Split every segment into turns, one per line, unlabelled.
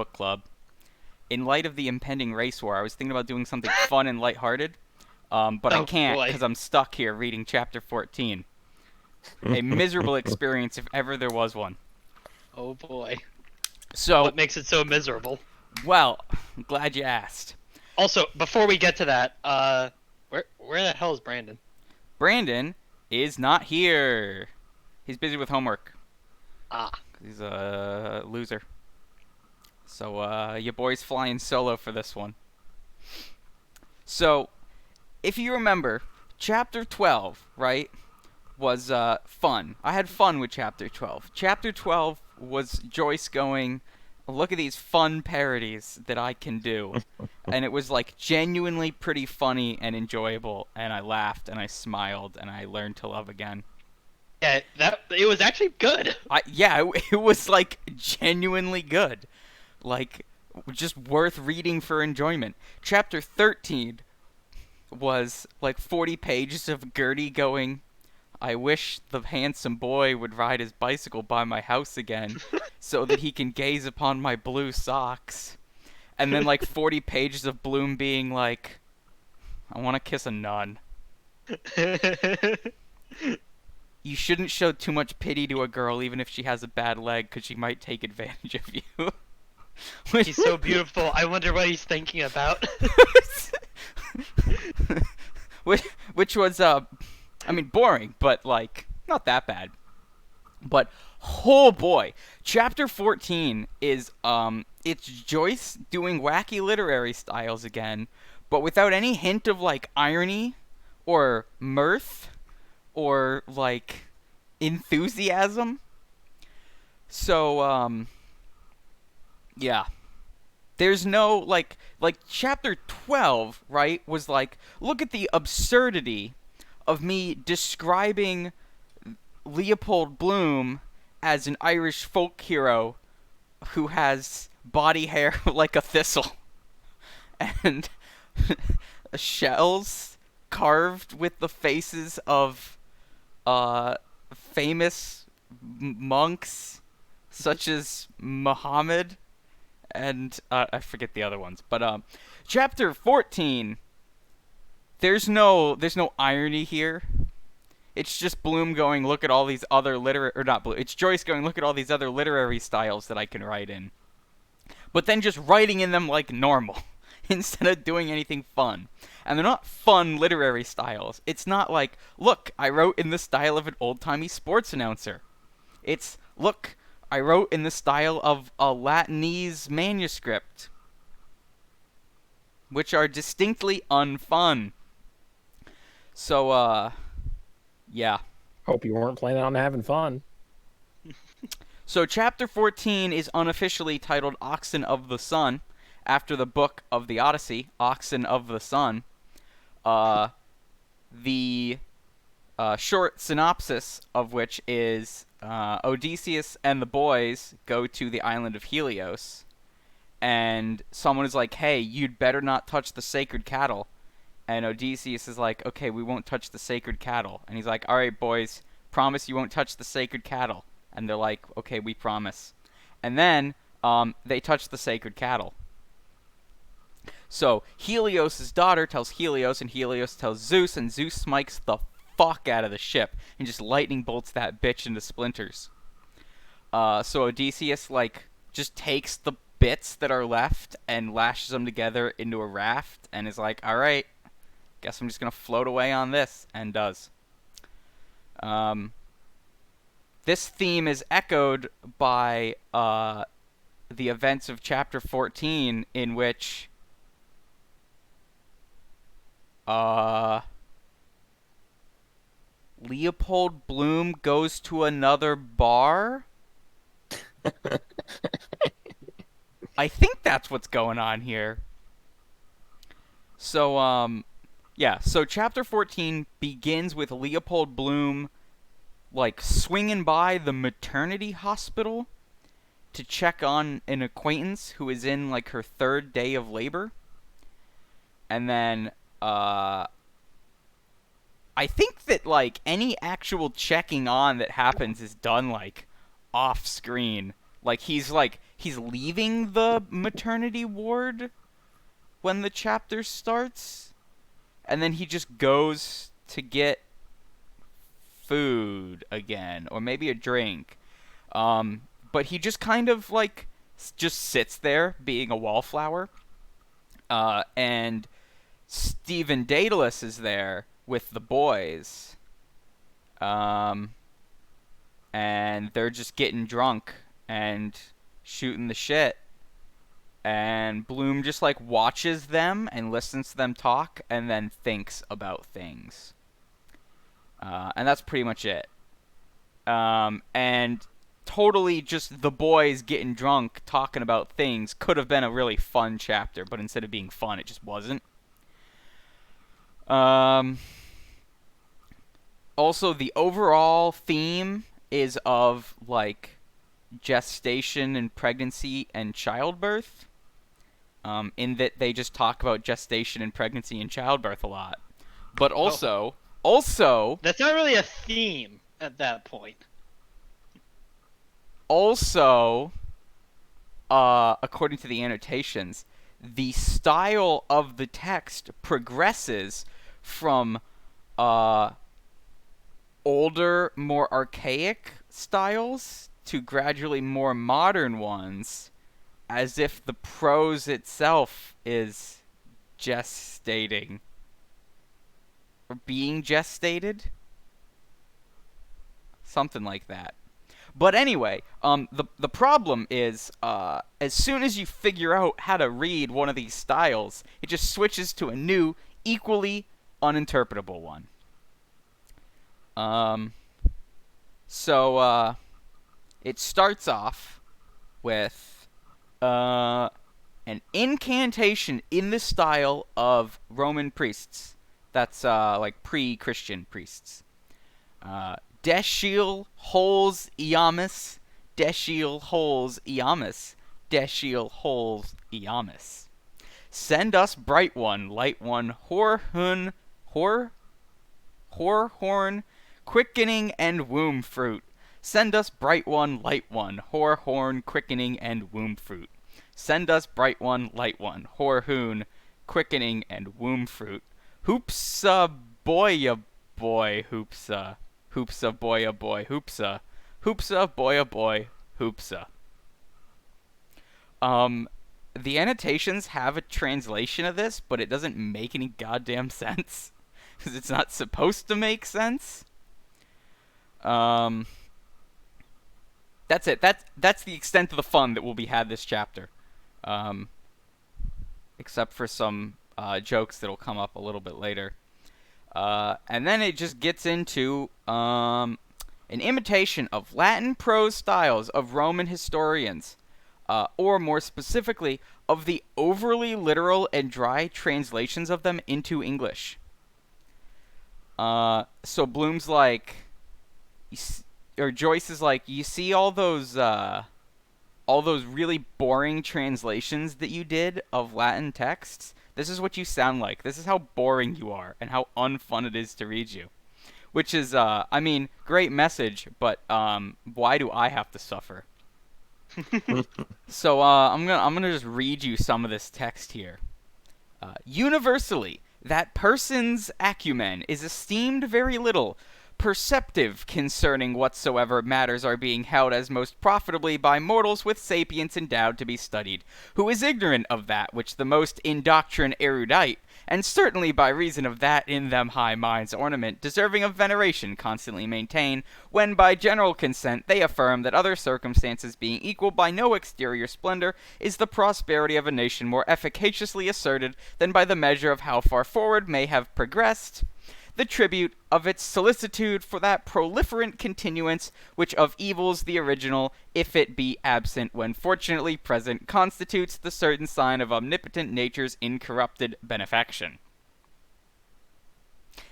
book club. In light of the impending race war, I was thinking about doing something fun and lighthearted, but I
Oh
can't
boy.
because I'm stuck here reading chapter 14. A miserable experience if ever there was one.
Oh boy.
So,
What makes it so miserable?
well, I'm glad you asked.
Also, before we get to that, where the hell is Brandon?
Brandon is not here. He's busy with homework.
Ah.
He's a loser. So, your boy's flying solo for this one. So, if you remember, chapter 12, right, was fun. I had fun with chapter 12. Chapter 12 was Joyce going, look at these fun parodies that I can do. And it was like genuinely pretty funny and enjoyable, and I laughed and I smiled and I learned to love again.
Yeah, that it was actually good.
It was like genuinely good. Like just worth reading for enjoyment. Chapter 13 was like 40 pages of Gertie going, I wish the handsome boy would ride his bicycle by my house again so that he can gaze upon my blue socks. And then like 40 pages of Bloom being like, I want to kiss a nun. You shouldn't show too much pity to a girl even if she has a bad leg because she might take advantage of you. Which,
He's so beautiful. I wonder what he's thinking about.
which was I mean boring, but like not that bad. But oh boy, chapter 14 is it's Joyce doing wacky literary styles again, but without any hint of like irony or mirth or like enthusiasm. So yeah. There's no like chapter 12, right? Was like look at the absurdity of me describing Leopold Bloom as an Irish folk hero who has body hair like a thistle and shells carved with the faces of famous monks such as Muhammad and I forget the other ones. But chapter 14, there's no irony here. It's just Bloom going, look at all these other literary, or not Bloom. It's Joyce going, look at all these other literary styles that I can write in. But then just writing in them like normal instead of doing anything fun. And they're not fun literary styles. It's not like, look, I wrote in the style of an old-timey sports announcer. It's, look, I wrote in the style of a Latinese manuscript, which are distinctly unfun. So, yeah.
Hope you weren't planning on having fun.
So, chapter 14 is unofficially titled Oxen of the Sun, after the book of the Odyssey, Oxen of the Sun. Uh, the short synopsis of which is Odysseus and the boys go to the island of Helios, and someone is like, hey, you'd better not touch the sacred cattle. And Odysseus is like, okay, we won't touch the sacred cattle. And he's like, all right, boys, promise you won't touch the sacred cattle. And they're like, okay, we promise. And then they touch the sacred cattle. So Helios' daughter tells Helios, and Helios tells Zeus, and Zeus smikes the fuck out of the ship and just lightning bolts that bitch into splinters. So Odysseus like just takes the bits that are left and lashes them together into a raft and is like, all right, guess I'm just gonna float away on this, and does. This theme is echoed by the events of chapter 14, in which Leopold Bloom goes to another bar. I think that's what's going on here. So yeah, so chapter 14 begins with Leopold Bloom like swinging by the maternity hospital to check on an acquaintance who is in like her third day of labor. And then I think that like any actual checking on that happens is done like off screen. Like he's leaving the maternity ward when the chapter starts, and then he just goes to get food again, or maybe a drink. But he just kind of like just sits there being a wallflower. And Stephen Daedalus is there with the boys. And they're just getting drunk and shooting the shit. And Bloom just like watches them and listens to them talk and then thinks about things. And that's pretty much it. And totally just the boys getting drunk talking about things could have been a really fun chapter, but instead of being fun, it just wasn't. Also, the overall theme is of like gestation and pregnancy and childbirth. In that they just talk about gestation and pregnancy and childbirth a lot. But also,
That's not really a theme at that point.
Also, according to the annotations, the style of the text progresses from older, more archaic styles to gradually more modern ones, as if the prose itself is gestating. Or being gestated? Something like that. But anyway, the problem is, as soon as you figure out how to read one of these styles, it just switches to a new, equally uninterpretable one. So it starts off with an incantation in the style of Roman priests. That's like pre-Christian priests. Deshiel holes Iamus, Deshiel holes Iamus, Deshiel holes Iamus. Send us bright one, light one, horhorn, quickening and womb fruit. Send us bright one, light one, horhorn, quickening and womb fruit. Send us bright one, light one, horhoon, quickening and womb fruit. Hoopsa boya boy, hoopsa. Hoopsa boya boy, hoopsa. Hoopsa boya boy, hoopsa. The annotations have a translation of this, but it doesn't make any goddamn sense. Because it's not supposed to make sense. That's it. That's the extent of the fun that will be had this chapter. Except for some jokes that'll come up a little bit later. And then it just gets into an imitation of Latin prose styles of Roman historians, or more specifically, of the overly literal and dry translations of them into English. So Bloom's like, or Joyce is like, you see all those really boring translations that you did of Latin texts? This is what you sound like. This is how boring you are and how unfun it is to read you. Which is, I mean, great message, but why do I have to suffer? So I'm gonna just read you some of this text here. Universally, that person's acumen is esteemed very little, perceptive concerning whatsoever matters are being held as most profitably by mortals with sapience endowed to be studied, who is ignorant of that which the most in doctrine erudite, and certainly by reason of that in them high minds ornament, deserving of veneration, constantly maintain, when by general consent they affirm that other circumstances being equal by no exterior splendor, is the prosperity of a nation more efficaciously asserted than by the measure of how far forward may have progressed the tribute of its solicitude for that proliferant continuance which of evils the original, if it be absent when fortunately present, constitutes the certain sign of omnipotent nature's incorrupted benefaction.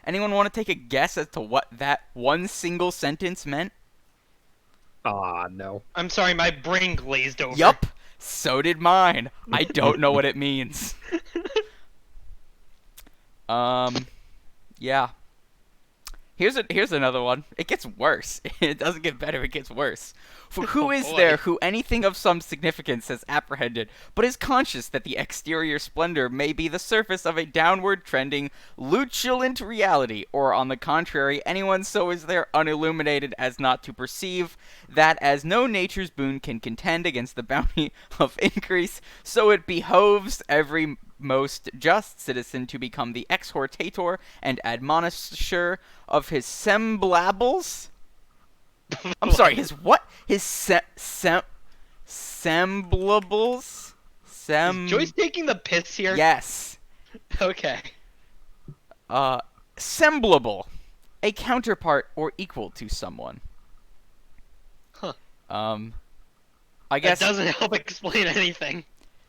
Anyone want to take a guess as to what that one single sentence meant?
No.
I'm sorry, my brain glazed over.
Yup, so did mine. I don't know what it means. Yeah. Here's another one. It gets worse. It doesn't get better, it gets worse. For who
Oh,
is
boy.
there who anything of some significance has apprehended, but is conscious that the exterior splendor may be the surface of a downward trending, luculent reality, or on the contrary, anyone so is there unilluminated as not to perceive that as no nature's boon can contend against the bounty of increase, so it behoves every most just citizen to become the exhortator and admonisher of his semblables. I'm sorry, his what? His semblables?
Is Joyce taking the piss here?
Yes.
Okay.
Semblable. A counterpart or equal to someone.
Huh.
I guess
That doesn't help explain anything.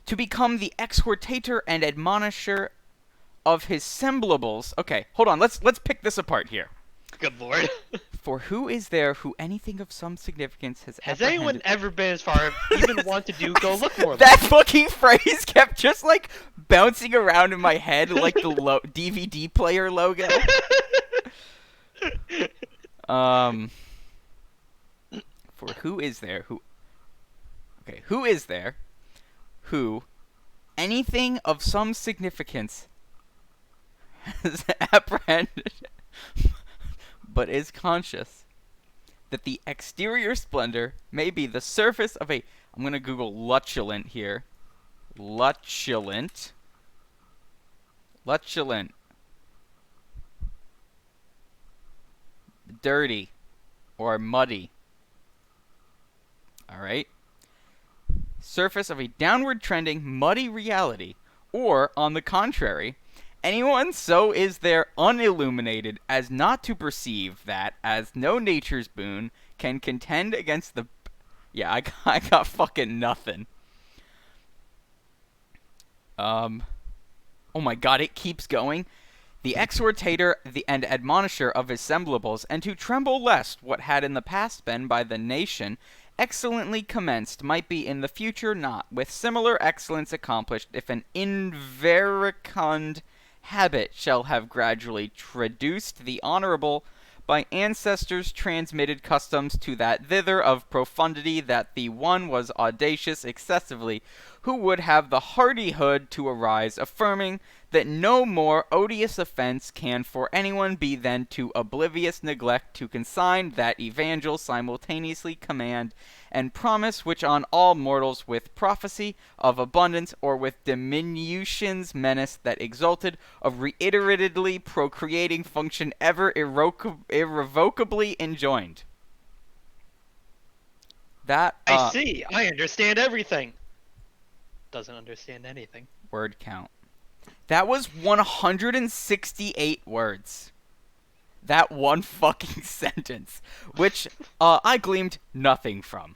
to become the exhortator and admonisher of his semblables. Okay, hold on. Let's pick this apart here.
Good lord.
For who is there who anything of some significance has
Has
apprehended?
anyone ever been as far even want to do go look more?
That fucking phrase kept just like bouncing around in my head like the DVD player logo. For who is there who? Okay, who is there who anything of some significance has apprehended, but is conscious that the exterior splendor may be the surface of a. I'm gonna Google luculent here. Luculent. Dirty or muddy. Alright. Surface of a downward trending, muddy reality. Or, on the contrary, anyone so is there unilluminated as not to perceive that, as no nature's boon, can contend against the. Yeah, I got fucking nothing. Oh my god, it keeps going. The exhortator and admonisher of his semblables, and to tremble lest what had in the past been by the nation excellently commenced might be in the future not with similar excellence accomplished, if an inverecund habit shall have gradually traduced the honorable by ancestors transmitted customs to that thither of profundity that the one was audacious excessively, who would have the hardihood to arise, affirming that no more odious offense can for anyone be than to oblivious neglect to consign that evangel simultaneously command and promise which on all mortals with prophecy of abundance or with diminution's menace that exalted of reiteratedly procreating function ever irrevocably enjoined. That
I see. I understand everything. Doesn't understand anything.
word count. That was 168 words. That one fucking sentence, which I gleaned nothing from.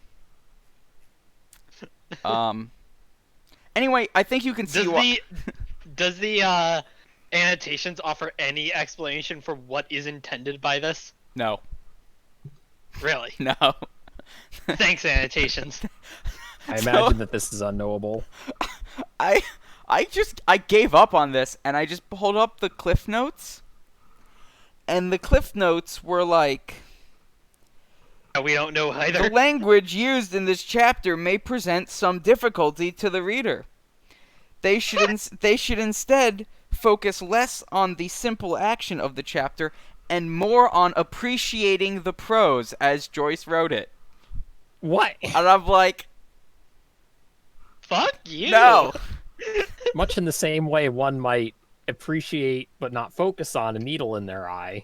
Anyway, I think you can see
Does the annotations offer any explanation for what is intended by this?
No.
Really?
No.
Thanks, annotations.
I imagine that this is unknowable.
I gave up on this and I just pulled up the Cliff Notes. And the Cliff Notes were like,
We don't know
the
either.
language used in this chapter may present some difficulty to the reader. They should instead focus less on the simple action of the chapter and more on appreciating the prose as Joyce wrote it.
What?
And I'm like,
Fuck you.
no.
Much in the same way one might appreciate but not focus on a needle in their eye.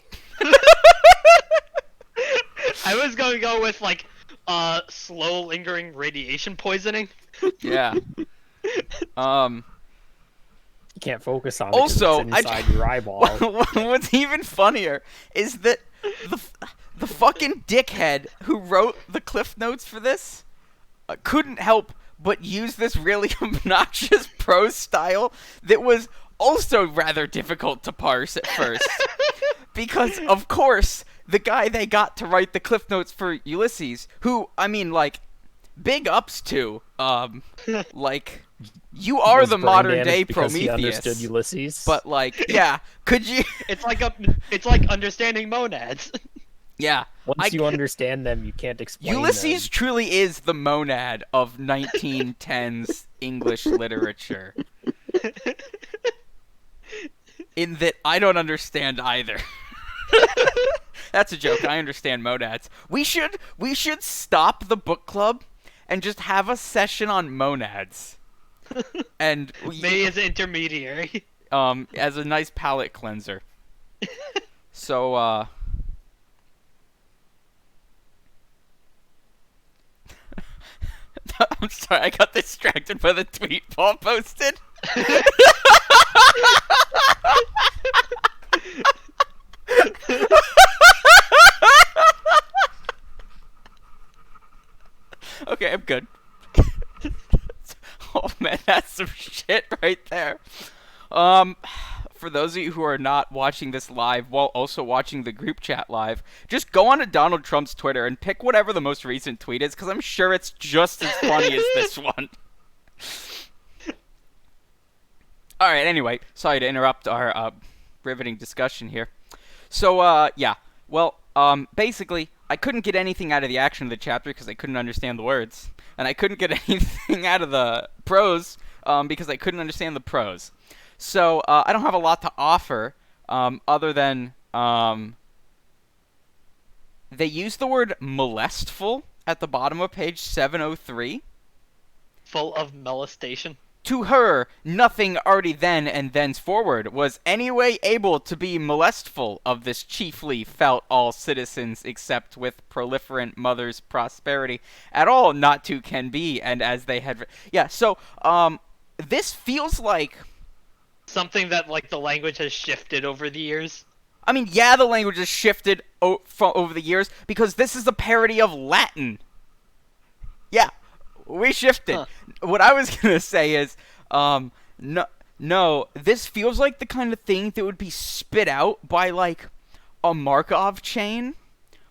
I was going to go with like slow lingering radiation poisoning.
Yeah.
You can't focus on it 'cause
Also,
it's inside your eyeball.
What's even funnier is that the fucking dickhead who wrote the Cliff Notes for this couldn't help but use this really obnoxious prose style that was also rather difficult to parse at first. Because, of course, the guy they got to write the Cliff Notes for Ulysses, who, I mean, like, big ups to. Like, you are
Was
the
brain
modern day
damaged because he understood
Prometheus.
Ulysses.
But like, yeah, could you?
It's like understanding monads.
Yeah,
once you understand them, you can't explain
Ulysses
them.
truly is the monad of 1910s English literature. In that I don't understand either. That's a joke. I understand monads. We should stop the book club and just have a session on monads. And
May as intermediary.
as a nice palate cleanser. So I'm sorry, I got distracted by the tweet Paul posted. Okay, I'm good. Oh man, that's some shit right there. For those of you who are not watching this live while also watching the group chat live, just go on to Donald Trump's Twitter and pick whatever the most recent tweet is, because I'm sure it's just as funny as this one. Alright, anyway, sorry to interrupt our riveting discussion here. So, yeah. Well, basically, I couldn't get anything out of the action of the chapter because I couldn't understand the words. And I couldn't get anything out of the prose because I couldn't understand the prose. So, I don't have a lot to offer other than they use the word molestful at the bottom of page 703.
Full of molestation.
To her, nothing already then and thenceforward was any way able to be molestful of this chiefly felt all citizens except with proliferant mother's prosperity at all not to can be, and as they had... Yeah, so, this feels like...
Something that, like, the language has shifted over the years.
I mean, yeah, the language has shifted over the years, because this is a parody of Latin. Yeah. We shifted.
Huh.
What I was gonna say is, no, this feels like the kind of thing that would be spit out by like a Markov chain,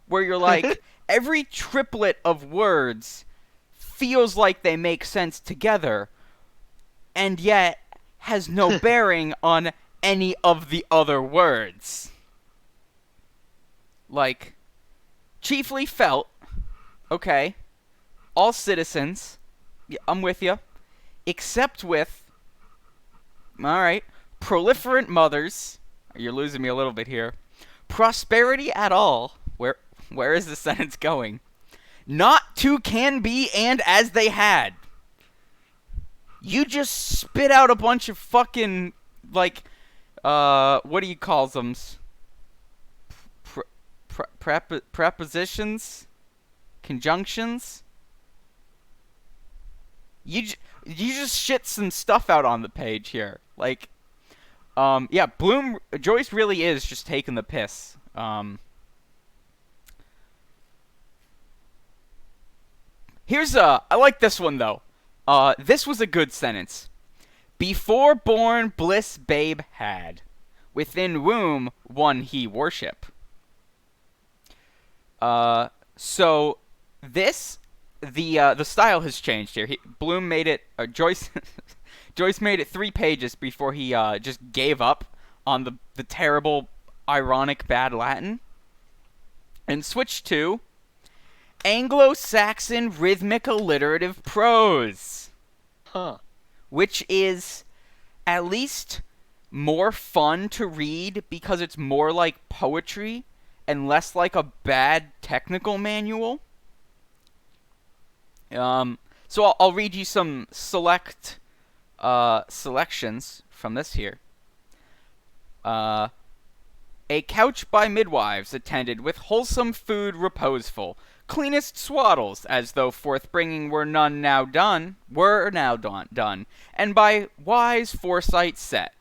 where you're like, every triplet of words feels like they make sense together, and yet has no bearing on any of the other words. Like, chiefly felt, okay. All citizens, yeah, I'm with you, except with, alright, proliferant mothers, you're losing me a little bit here, prosperity at all, where is the sentence going? Not to can be and as they had. You just spit out a bunch of fucking, like, what do you call them? Prepositions? Conjunctions? You just shit some stuff out on the page here. Like, yeah, Joyce really is just taking the piss. I like this one, though. This was a good sentence. Before born bliss babe had, within womb one he worship. So, this... The style has changed here. Bloom made it. Joyce Joyce made it 3 pages before he just gave up on the terrible, ironic, bad Latin, and switched to Anglo-Saxon rhythmic alliterative prose, which is at least more fun to read because it's more like poetry and less like a bad technical manual. So I'll read you some selections from this here. A couch by midwives attended with wholesome food reposeful, cleanest swaddles, as though forthbringing were now done, and by wise foresight set.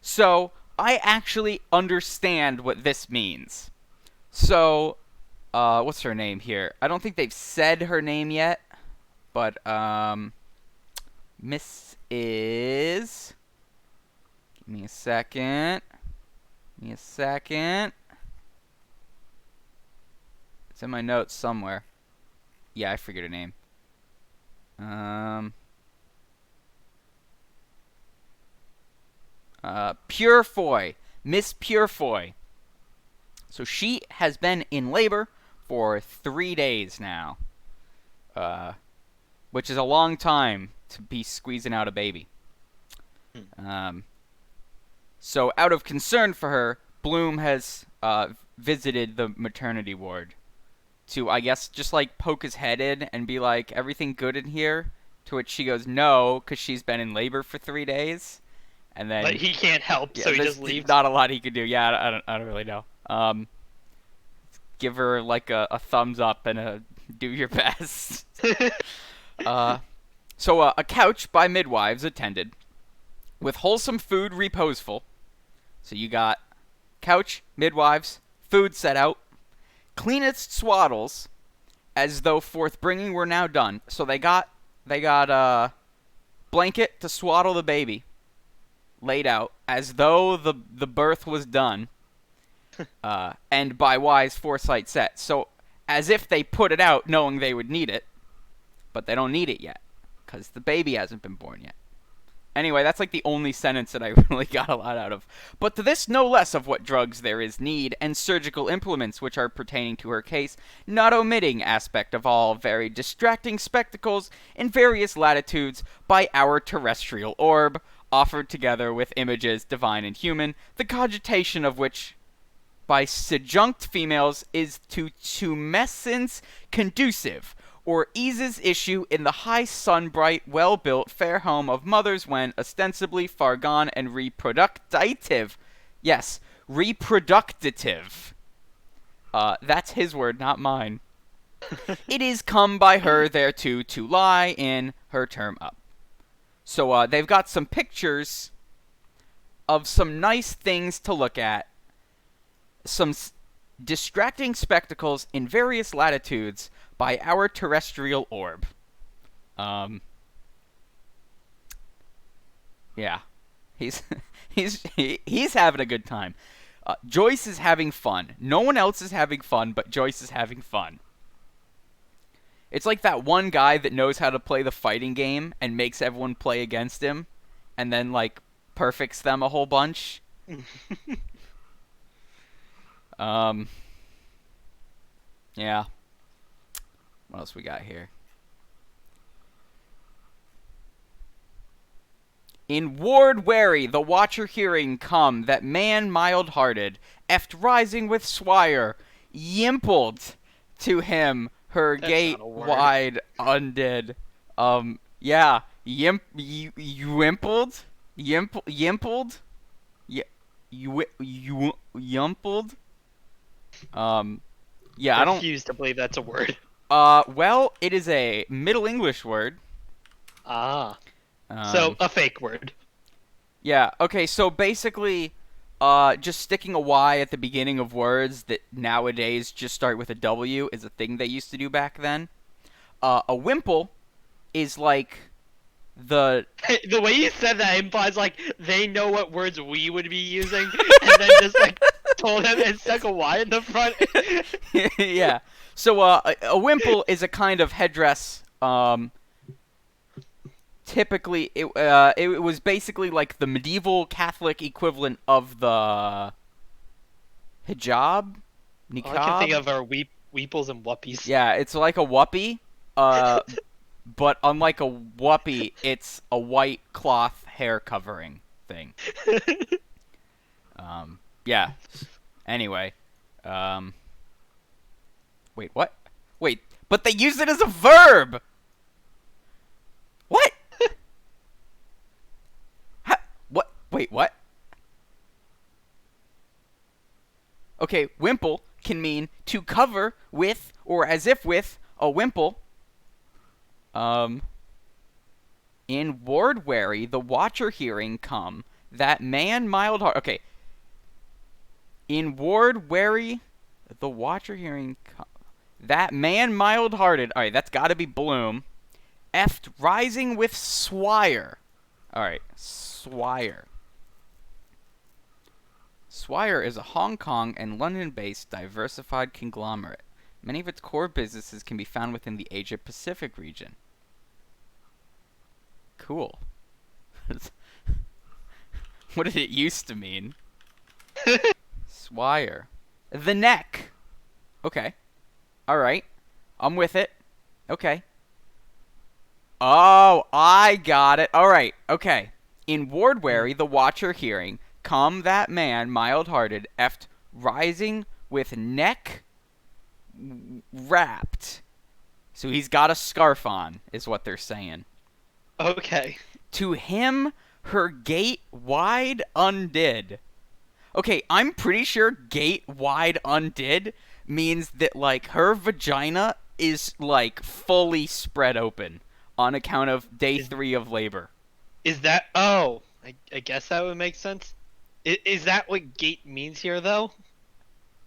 So I actually understand what this means. So, what's her name here? I don't think they've said her name yet. But, Miss is... Give me a second. It's in my notes somewhere. Yeah, I figured her name. Um. Purefoy, Miss Purefoy. So she has been in labor for 3 days now, which is a long time to be squeezing out a baby. So out of concern for her, Bloom has visited the maternity ward to, I guess, just like poke his head in and be like, everything good in here? To which she goes, no, because she's been in labor for 3 days. And then,
But he can't help, so he
there's
just leaves.
not a lot he can do. Yeah, I don't really know. Give her like a thumbs up and a do your best. So a couch by midwives attended, with wholesome food reposeful. So you got couch, midwives, food set out, cleanest swaddles, as though forth bringing were now done. So they got a blanket to swaddle the baby, laid out as though the birth was done, and by wise foresight set. So as if they put it out knowing they would need it, but they don't need it yet because the baby hasn't been born yet. Anyway, that's like the only sentence that I really got a lot out of. But to this no less of what drugs there is need, and surgical implements which are pertaining to her case, not omitting aspect of all very distracting spectacles in various latitudes by our terrestrial orb, offered together with images divine and human, the cogitation of which by sejunct females is to tumescence conducive, or eases issue in the high sun-bright, well-built, fair home of mothers when, ostensibly far gone and reproductive. Yes, reproductive. That's his word, not mine. It is come by her thereto to lie in her term up. So they've got some pictures of some nice things to look at, some distracting spectacles in various latitudes by our terrestrial orb. Yeah, he's having a good time. Joyce is having fun. No one else is having fun, but Joyce is having fun. It's like that one guy that knows how to play the fighting game and makes everyone play against him, and then like perfects them a whole bunch. Yeah. What else we got here? In ward wary, the watcher hearing come, that man mild-hearted, eft rising with swire, yimpled to him her
That's
gate
not a word.
wide undid. Yeah, yimpled? Yimpled? Yumpled? Yeah, I don't...
refuse to believe that's a word.
Well, it is a Middle English word.
So a fake word.
Yeah, okay, so basically, just sticking a Y at the beginning of words that nowadays just start with a W is a thing they used to do back then. A wimple is like the...
The way you said that implies like they know what words we would be using, and then just like told them and stuck a Y in the front.
Yeah. So a wimple is a kind of headdress. Typically, it was basically like the medieval Catholic equivalent of the hijab, niqab.
All I can think of are weeples and whuppies.
Yeah, it's like a whuppie, but unlike a whuppie, it's a white cloth hair covering thing. Yeah. Anyway, wait, what? Wait, but they use it as a verb. What? What? Wait, what? Okay, wimple can mean to cover with or as if with a wimple. In ward wary, the watcher hearing come, that man mild heart. Okay. In ward wary, the watcher hearing come, that man mild hearted. All right, that's got to be Bloom. Eft rising with swire. All right, swire. Swire is a Hong Kong and London-based diversified conglomerate. Many of its core businesses can be found within the Asia-Pacific region. cool. What did it used to mean? Swire. The neck. Okay. Alright. I'm with it. Okay. Oh, I got it. Alright. Okay. In Wardweary, the Watcher hearing, come that man, mild-hearted, eft rising with neck wrapped. So he's got a scarf on, is what they're saying.
Okay.
To him, her gate wide undid. Okay, I'm pretty sure gate wide undid means that, like, her vagina is, like, fully spread open on account of day 3 of labor.
Is that... Oh, I guess that would make sense. Is that what gate means here, though?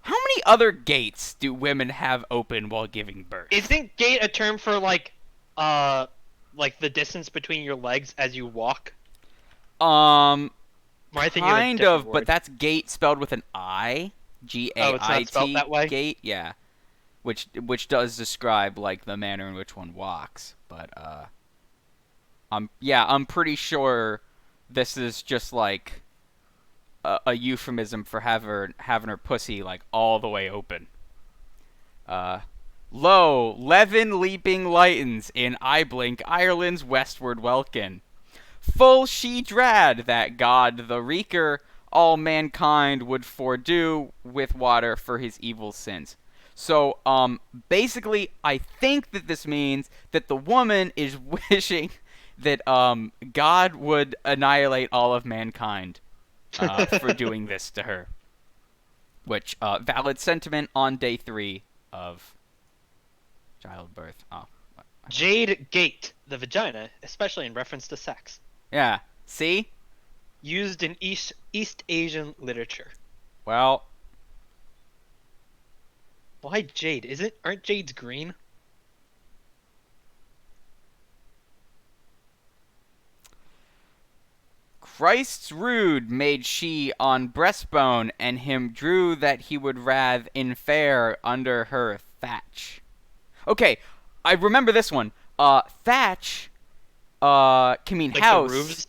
How many other gates do women have open while giving birth?
Isn't gate a term for, like the distance between your legs as you walk?
Um,
Or I think of a
kind
different
of,
word.
but that's gate spelled with an I. G-A-I-T.
Oh, it's not spelled that way?
Gate, yeah. Which does describe, like, the manner in which one walks. But, I'm pretty sure this is just, like, a euphemism for having her pussy, like, all the way open. Lo, levin leaping lightens in Eyeblink, Ireland's westward welkin. Full she drad that God the Wreaker all mankind would fordo with water for his evil sins. So, basically, I think that this means that the woman is wishing that, God would annihilate all of mankind, for doing this to her. Which, valid sentiment on day 3 of childbirth. Oh.
Jade gate, the vagina, especially in reference to sex.
Yeah, see?
Used in East Asian literature.
Well,
Why jade? Aren't jades green?
Christ's rude made she on breastbone, and him drew that he would rathe in fair under her thatch. Okay, I remember this one. Thatch, can mean
Like
house.
the roofs?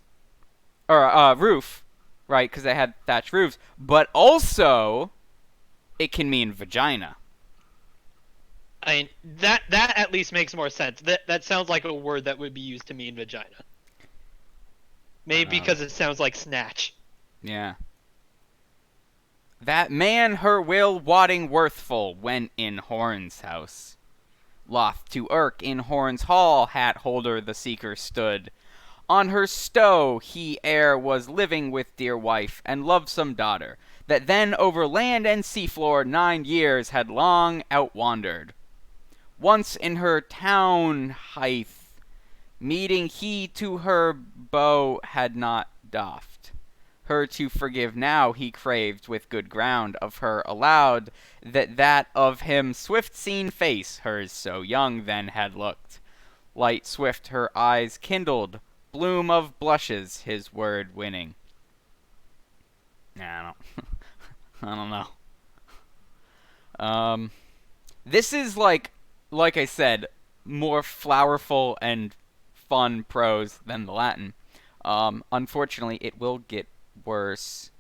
Or, roof, right, because they had thatched roofs. But also, it can mean vagina.
I mean, that at least makes more sense. That sounds like a word that would be used to mean vagina. Maybe because it sounds like snatch.
Yeah. That man her will wadding worthful went in Horn's house. Loth to irk in Horn's hall hat holder the seeker stood. On her stow he ere was living with dear wife and lovesome daughter, that then over land and seafloor 9 years had long outwandered. Once in her town height, meeting he to her bow had not doffed. Her to forgive now he craved with good ground of her allowed, that of him swift seen face hers so young then had looked. Light swift her eyes kindled, bloom of blushes his word winning. Nah, I don't know. This is like I said, more flowerful and fun prose than the Latin. Unfortunately, it will get worse.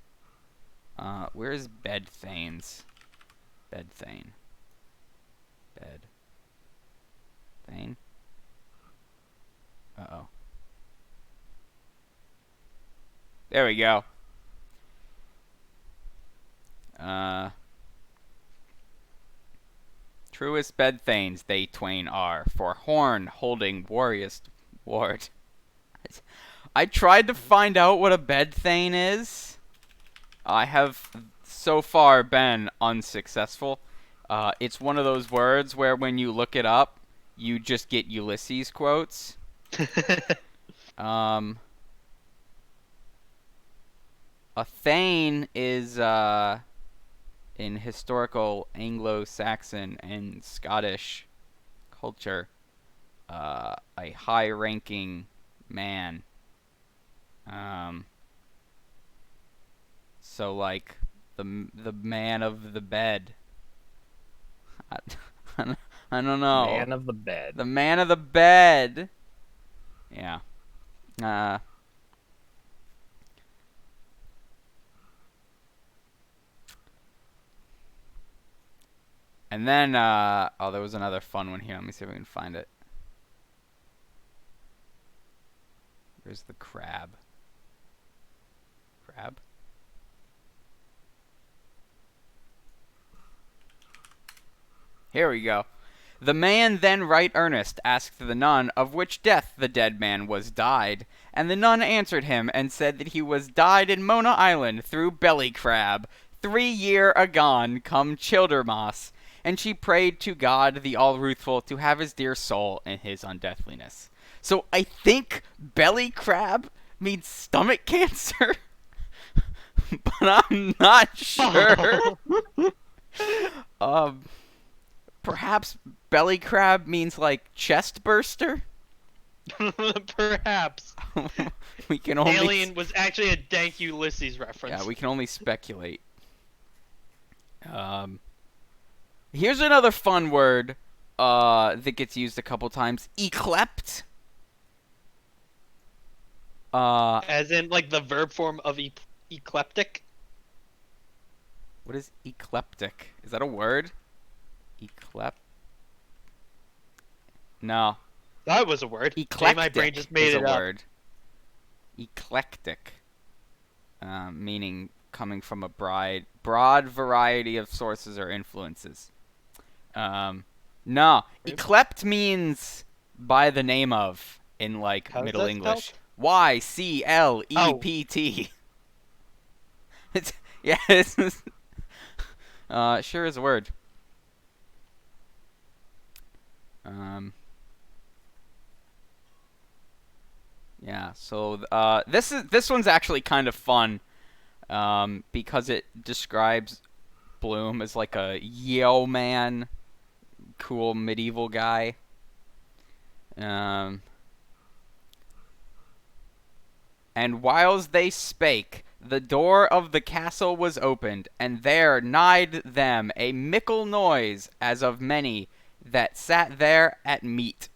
Where is Bedthanes? Bedthane. Thane? Uh-oh. There we go. Truest Bedthanes they twain are, for Horn holding warriest ward. I tried to find out what a Bedthane is. I have so far been unsuccessful. It's one of those words where when you look it up, you just get Ulysses quotes. A thane is, in historical Anglo-Saxon and Scottish culture, a high-ranking man. So like the man of the bed. I don't know.
Man of the bed.
The man of the bed. Yeah. Uh, and then, oh, there was another fun one here. Let me see if I can find it. Where's the crab? Crab? Here we go. The man then right earnest asked the nun of which death the dead man was died, and the nun answered him and said that he was died in Mona Island through belly crab, 3 year agone come Childermas, and she prayed to God the all-ruthful to have his dear soul in his undeathliness. So I think belly crab means stomach cancer, but I'm not sure. Perhaps belly crab means like chest burster.
Perhaps.
We can only
Alien was actually a Dank Ulysses reference.
Yeah, we can only speculate. Here's another fun word that gets used a couple times. Eclept.
As in, like, the verb form of eclectic?
What is ecleptic? Is that a word? No.
That was a word.
Eclectic
My brain just made
is
it
a
up.
word. Eclectic. Meaning coming from a broad variety of sources or influences. No. Eclept means by the name of in, like,
How's
Middle
that
English.
spelled?
Yclept. It's, yeah, it's, sure is a word. Yeah, so this one's actually kind of fun, because it describes Bloom as like a yeoman, cool medieval guy. And whiles they spake, the door of the castle was opened, and there nighed them a mickle noise as of many that sat there at meat.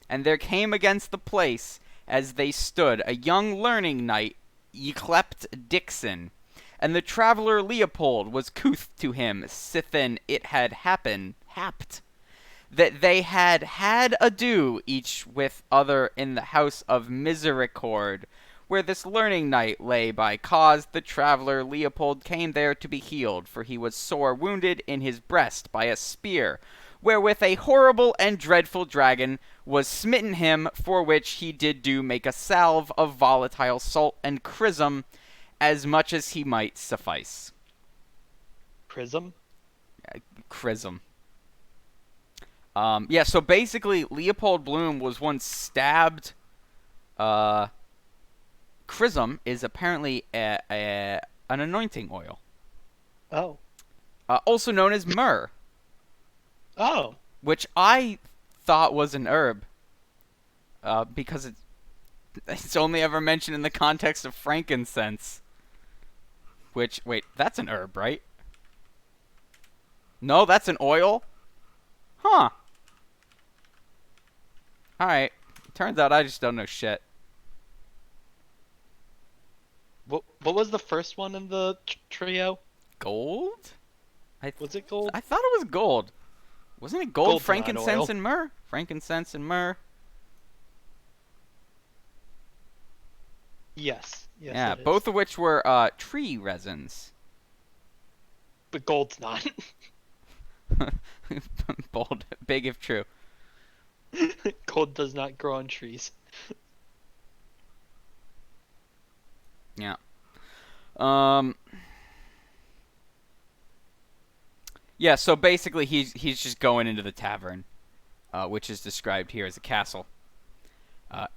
And there came against the place, as they stood, a young learning knight, yclept Dixon. And the traveller Leopold was couth to him, sithen it had happed, that they had had ado each with other in the house of Misericord, where this learning knight lay by cause the traveller Leopold came there to be healed, for he was sore wounded in his breast by a spear, wherewith a horrible and dreadful dragon was smitten him, for which he did do make a salve of volatile salt and chrism, as much as he might suffice.
Prism?
Chrism. Yeah, so basically, Leopold Bloom was once stabbed. Chrism is apparently an anointing oil.
Oh.
Also known as myrrh.
Oh.
Which I thought was an herb. Because it's only ever mentioned in the context of frankincense. Which, wait, that's an herb, right? No, that's an oil? Huh. Alright. Turns out I just don't know shit.
What was the first one in the trio?
Gold?
Was it gold?
I thought it was gold. Wasn't it gold,
Gold's not
frankincense,
oil.
and myrrh? Frankincense and myrrh.
Yes. Yes.
Yeah,
it is.
both of which were tree resins.
But gold's not.
Bold, big if true.
Gold does not grow on trees.
Yeah. Yeah, so basically he's just going into the tavern, which is described here as a castle.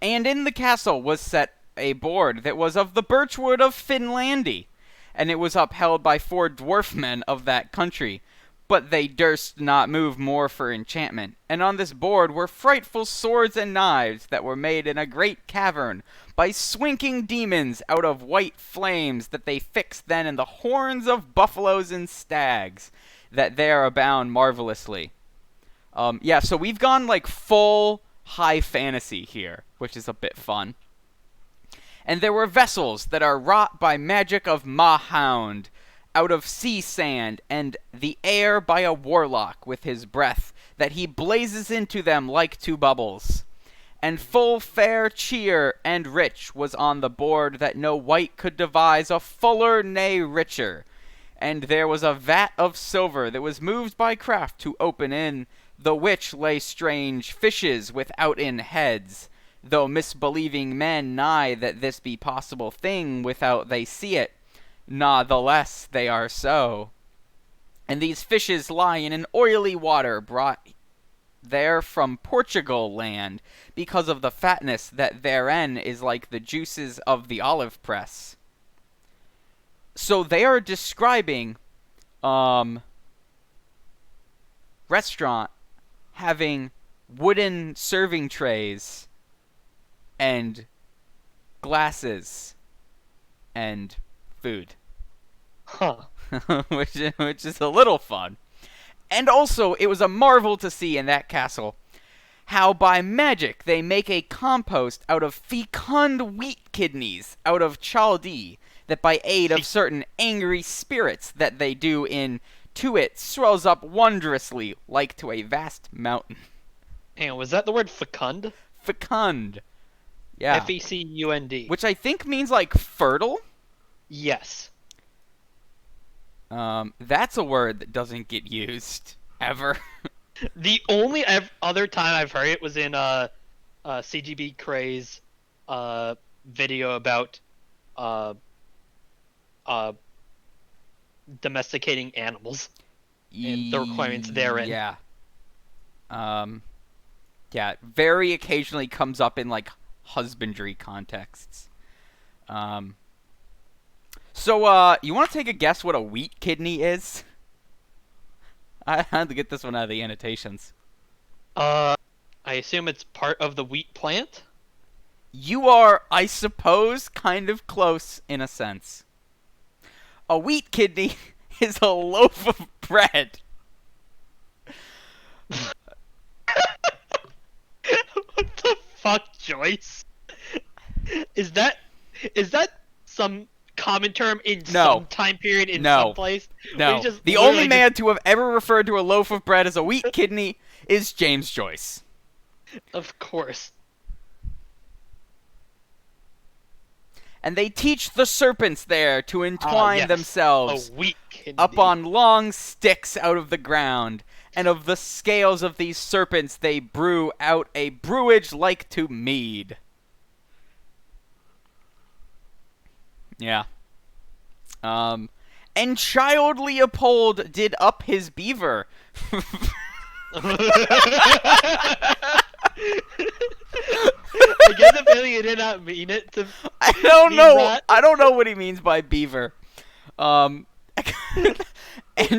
And in the castle was set a board that was of the birchwood of Finlandi, and it was upheld by 4 dwarf men of that country, but they durst not move more for enchantment. And on this board were frightful swords and knives that were made in a great cavern by swinking demons out of white flames that they fixed then in the horns of buffaloes and stags, that there abound marvelously. Yeah, so we've gone like full high fantasy here, which is a bit fun. And there were vessels that are wrought by magic of Mahound, out of sea sand, and the air by a warlock with his breath, that he blazes into them like to bubbles. And full fair cheer and rich was on the board, that no wight could devise a fuller, nay richer. And there was a vat of silver that was moved by craft to open in, the which lay strange fishes withouten heads, though misbelieving men nigh that this be possible thing without they see it, natheless they are so. And these fishes lie in an oily water brought there from Portugal land, because of the fatness that therein is like the juices of the olive press. So they are describing restaurant having wooden serving trays and glasses and food.
Huh.
which is a little fun. And also, it was a marvel to see in that castle how by magic they make a compost out of fecund wheat kidneys out of Chaldee, that by aid of certain angry spirits that they do in to it swells up wondrously like to a vast mountain.
Hang on, was that the word fecund?
Fecund. Yeah.
Fecund.
Which I think means like fertile.
Yes.
That's a word that doesn't get used ever.
The only other time I've heard it was in CGB Craze video about domesticating animals and the requirements therein.
Yeah. Yeah, very occasionally comes up in like husbandry contexts. So, you want to take a guess what a wheat kidney is? I had to get this one out of the annotations.
I assume it's part of the wheat plant?
You are, I suppose, kind of close in a sense. A wheat kidney is a loaf of bread.
What the fuck, Joyce? Is that some common term in some time period in some place?
No. The only man to have ever referred to a loaf of bread as a wheat kidney is James Joyce.
Of course.
And they teach the serpents there to entwine themselves
a wheat kidney.
Up on long sticks out of the ground, and of the scales of these serpents they brew out a brewage like to mead. Yeah. And Child Leopold did up his beaver.
I get the feeling he did not mean it to.
I don't know.
That.
I don't know what he means by beaver. And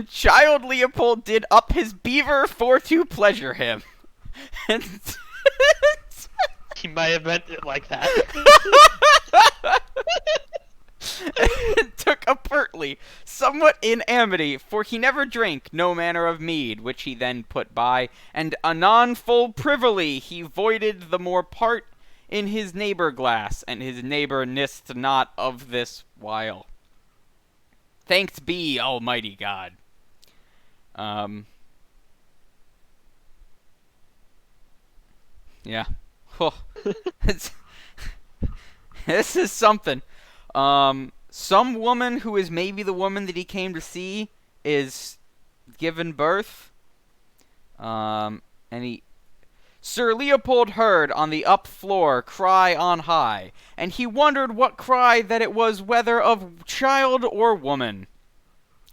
Child Leopold did up his beaver for to pleasure him. And
he might have meant it like that.
and took a pertly, somewhat in amity, for he never drank no manner of mead, which he then put by, and anon full privily he voided the more part in his neighbor glass, and his neighbor nist not of this while. Thanks be Almighty God. Yeah. This is something. Some woman who is maybe the woman that he came to see is given birth. And Sir Leopold heard on the up floor cry on high, and he wondered what cry that it was, whether of child or woman.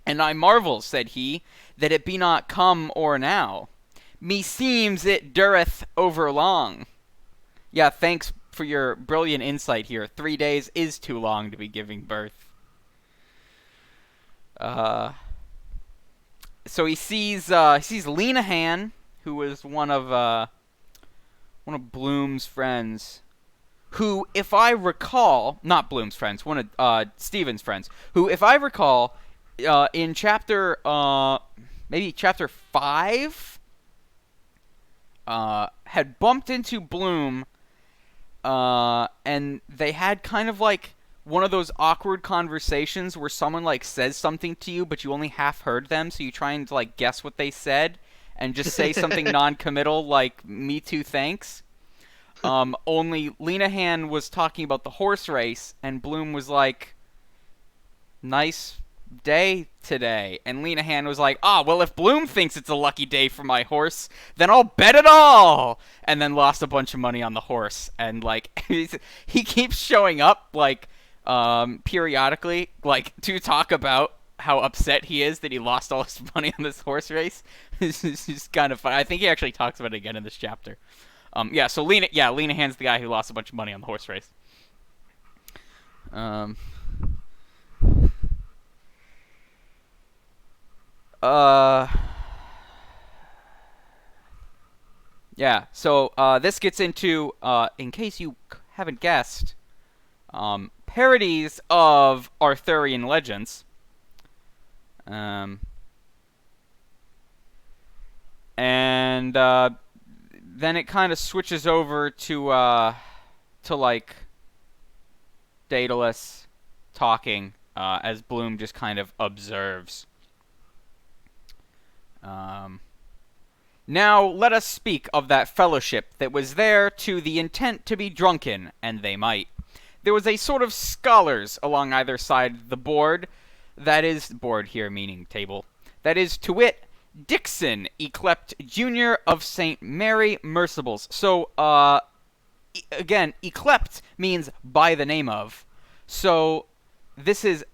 And I marvel, said he, that it be not come or now. Meseems it dureth overlong. Yeah, thanks for your brilliant insight here. 3 days is too long to be giving birth. So he sees Lena who was one of Bloom's friends, who, if I recall, not Bloom's friends, one of Stephen's friends, who, if I recall, in chapter maybe chapter 5, had bumped into Bloom And they had kind of like one of those awkward conversations where someone like says something to you, but you only half heard them, so you try and like guess what they said and just say something non-committal like "Me too, thanks." Only Lenahan was talking about the horse race, and Bloom was like, "Nice day today," and Lenahan was like, well, if Bloom thinks it's a lucky day for my horse, then I'll bet it all, and then lost a bunch of money on the horse. And like he keeps showing up like periodically, like to talk about how upset he is that he lost all his money on this horse race. It's just kind of fun. I think he actually talks about it again in this chapter. So Lenahan's the guy who lost a bunch of money on the horse race. So this gets into, in case you haven't guessed, parodies of Arthurian legends. And then it kind of switches over to like Daedalus talking as Bloom just kind of observes. Now let us speak of that fellowship that was there to the intent to be drunken, and they might. There was a sort of scholars along either side the board, that is, board here meaning table, that is, to wit, Dixon, yclept Junior of St. Mary Mercibles. So, again, yclept means by the name of. So, this is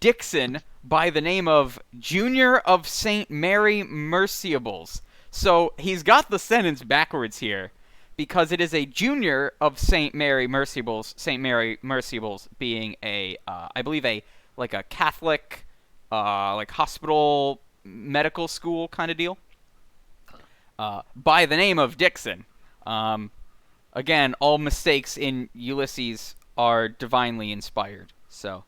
Dixon by the name of Junior of St. Mary Merciables. So he's got the sentence backwards here, because it is a junior of St. Mary Merciables, St. Mary Merciables being a, I believe a Catholic, like hospital, medical school kind of deal, by the name of Dixon. Again, all mistakes in Ulysses are divinely inspired, so...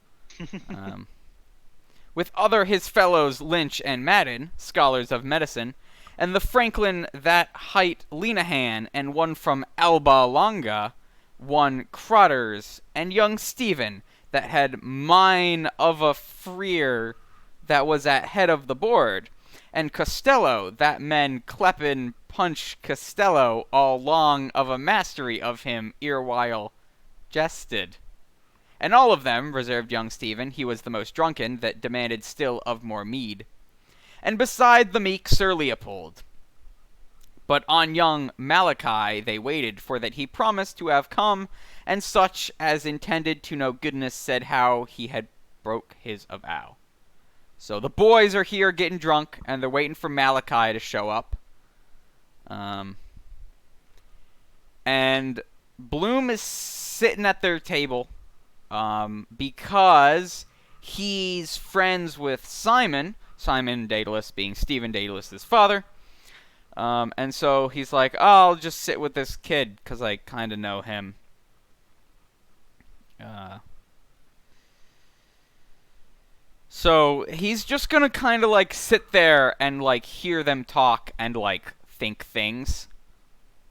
with other his fellows Lynch and Madden, scholars of medicine, and the Franklin that hight Lenahan, and one from Alba Longa, one Crotters, and young Stephen, that had mine of a freer that was at head of the board, and Costello, that men clepen punch Costello all long of a mastery of him erewhile jested. And all of them, reserved young Stephen, he was the most drunken, that demanded still of more mead. And beside the meek Sir Leopold. But on young Malachi they waited, for that he promised to have come, and such as intended to no goodness said how he had broke his avow. So the boys are here getting drunk, and they're waiting for Malachi to show up. And Bloom is sitting at their table, because he's friends with Simon Daedalus being Stephen Daedalus' father, and so he's like, I'll just sit with this kid, because I kind of know him. So he's just gonna kind of like sit there and like hear them talk and like think things.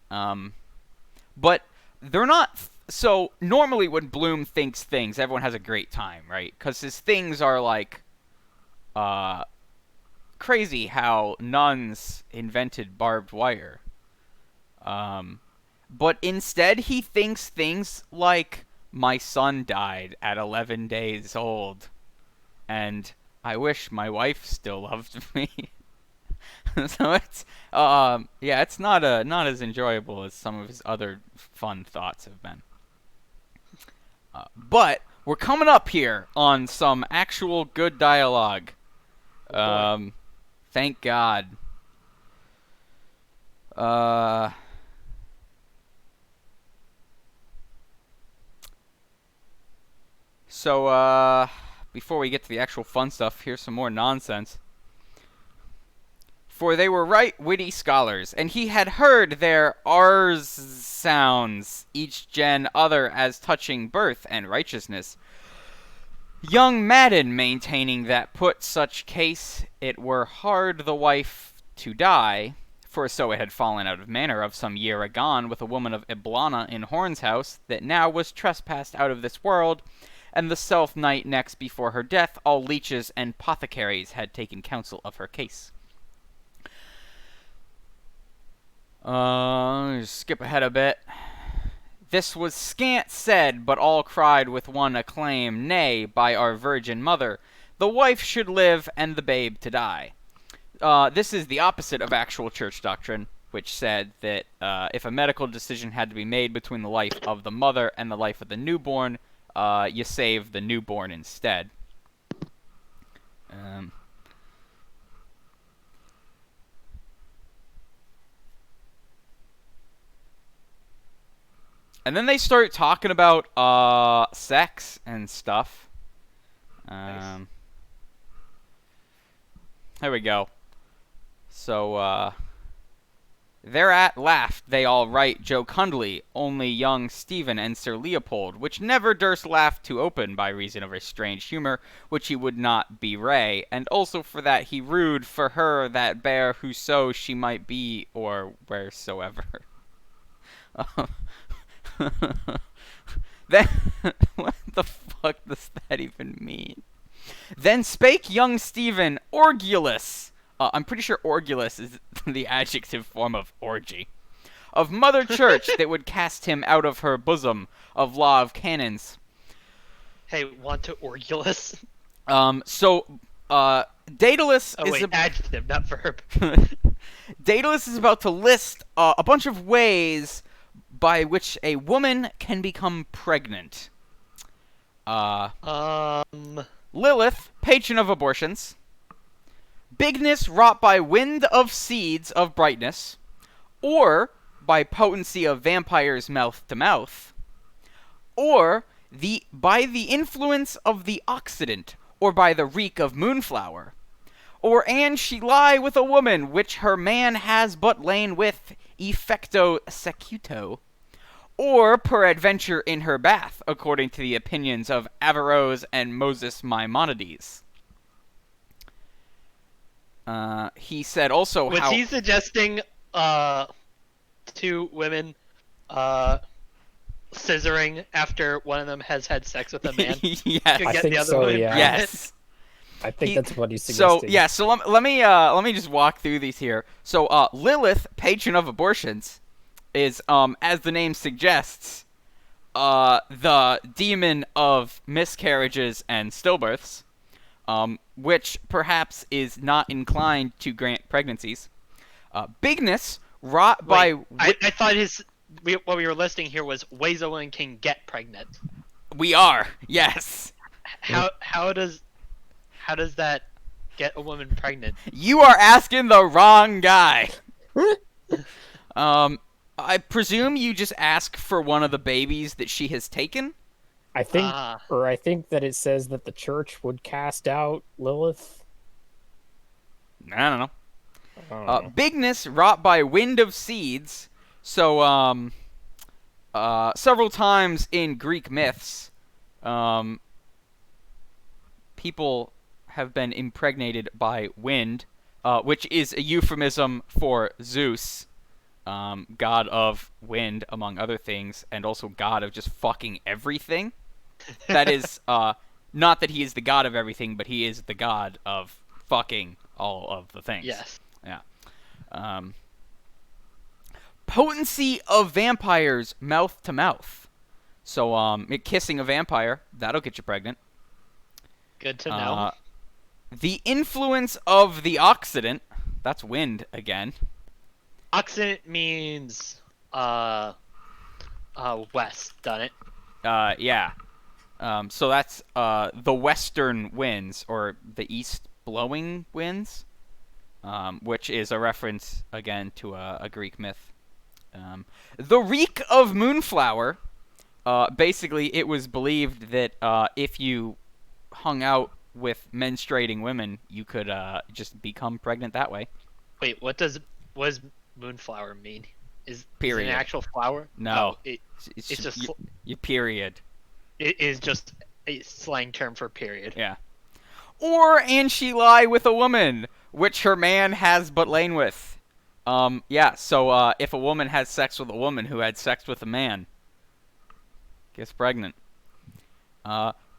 But they're not... So, normally when Bloom thinks things, everyone has a great time, right? Because his things are like, crazy how nuns invented barbed wire. But instead he thinks things like, my son died at 11 days old, and I wish my wife still loved me. So it's, it's not as enjoyable as some of his other fun thoughts have been. But we're coming up here on some actual good dialogue. Thank God. So, before we get to the actual fun stuff, here's some more nonsense. For they were right witty scholars, and he had heard their R's sounds, each gen other as touching birth and righteousness. Young Madden maintaining that put such case, it were hard the wife to die, For so it had fallen out of manner of some year agone with a woman of Iblana in Horn's house, that now was trespassed out of this world, and the self night next before her death, all leeches and pothecaries had taken counsel of her case. Skip ahead a bit. This was scant said, but all cried with one acclaim, Nay, by our Virgin Mother, the wife should live and the babe to die. This is the opposite of actual church doctrine, which said that if a medical decision had to be made between the life of the mother and the life of the newborn, you save the newborn instead. And then they start talking about sex and stuff.
Nice.
Here we go. So, thereat laughed they all right jocundly, only young Stephen and Sir Leopold, which never durst laugh too open by reason of her strange humour, which he would not bewray, and also for that he rued for her that bare whoso she might be, or wheresoever. Then, what the fuck does that even mean? Then spake young Stephen, Orgulus. I'm pretty sure Orgulus is the adjective form of orgy. Of Mother Church that would cast him out of her bosom, of law of canons.
Hey, want to Orgulus?
Daedalus
Oh
is
wait, adjective, not verb.
Daedalus is about to list a bunch of ways by which a woman can become pregnant. Lilith, patron of abortions. Bigness wrought by wind of seeds of brightness, or by potency of vampires mouth to mouth, or by the influence of the Occident, or by the reek of moonflower, or and she lie with a woman which her man has but lain with effecto secuto, or peradventure in her bath, according to the opinions of Averroes and Moses Maimonides. He said also
Was
how...
he suggesting two women scissoring after one of them has had sex with a man?
Yes.
To
I
get
think
the other
so,
woman
yeah.
pregnant?
Yes.
I think that's what he's
So
suggesting.
so let me just walk through these here. So Lilith, patron of abortions, is as the name suggests, the demon of miscarriages and stillbirths, which perhaps is not inclined to grant pregnancies. Bigness wrought by
I thought what we were listing here was ways a woman can get pregnant.
we are yes.
How does that get a woman pregnant?
You are asking the wrong guy. I presume you just ask for one of the babies that she has taken?
I think,
Ah.
or I think that it says that the church would cast out Lilith.
I don't know.
I don't know.
Bigness wrought by wind of seeds. So, several times in Greek myths, people have been impregnated by wind, which is a euphemism for Zeus, god of wind, among other things, and also god of just fucking everything. That is, not that he is the god of everything, but he is the god of fucking all of the things.
Yes.
Yeah. Potency of vampires mouth to mouth. So, kissing a vampire, that'll get you pregnant.
Good to know.
The influence of the Occident, that's wind again.
Occident means west, done it?
Yeah. So that's the western winds, or the east blowing winds, which is a reference again to a Greek myth. The reek of moonflower. Basically, it was believed that if you hung out with menstruating women, you could just become pregnant that way.
Wait, what does moonflower mean? Is it
Period.
an actual flower?
No.
Oh,
It's
just
your period.
it is just a slang term for period.
Yeah. Or and she lie with a woman, which her man has but lain with. Yeah, so if a woman has sex with a woman who had sex with a man, gets pregnant.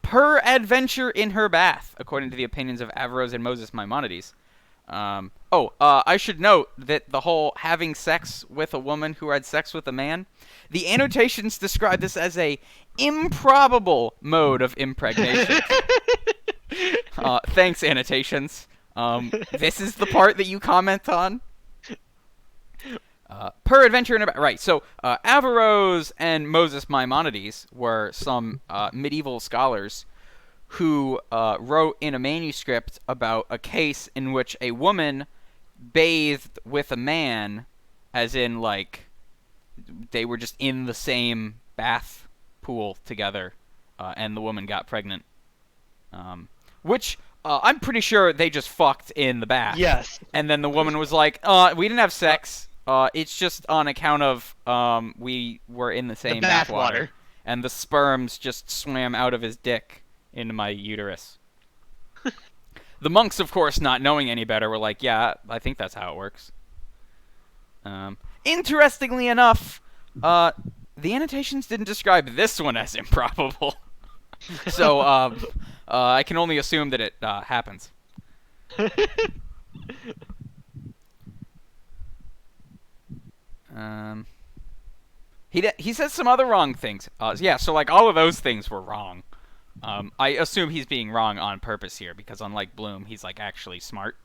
Per adventure in her bath, according to the opinions of Averroes and Moses Maimonides. I should note that the whole having sex with a woman who had sex with a man, the annotations describe this as a improbable mode of impregnation. Thanks, annotations. This is the part that you comment on. Per adventure in a right. So Averroes and Moses Maimonides were some medieval scholars who wrote in a manuscript about a case in which a woman bathed with a man, as in like they were just in the same bath pool together, and the woman got pregnant. Which I'm pretty sure they just fucked in the bath.
Yes.
And then the woman was like, "We didn't have sex. It's just on account of we were in the same
bath
bathwater,
water.
and the sperms just swam out of his dick into my uterus." The monks, of course, not knowing any better, were like, "Yeah, I think that's how it works." Interestingly enough, the annotations didn't describe this one as improbable. So I can only assume that it happens. He says some other wrong things. Yeah, so like all of those things were wrong. I assume he's being wrong on purpose here because unlike Bloom, he's like actually smart.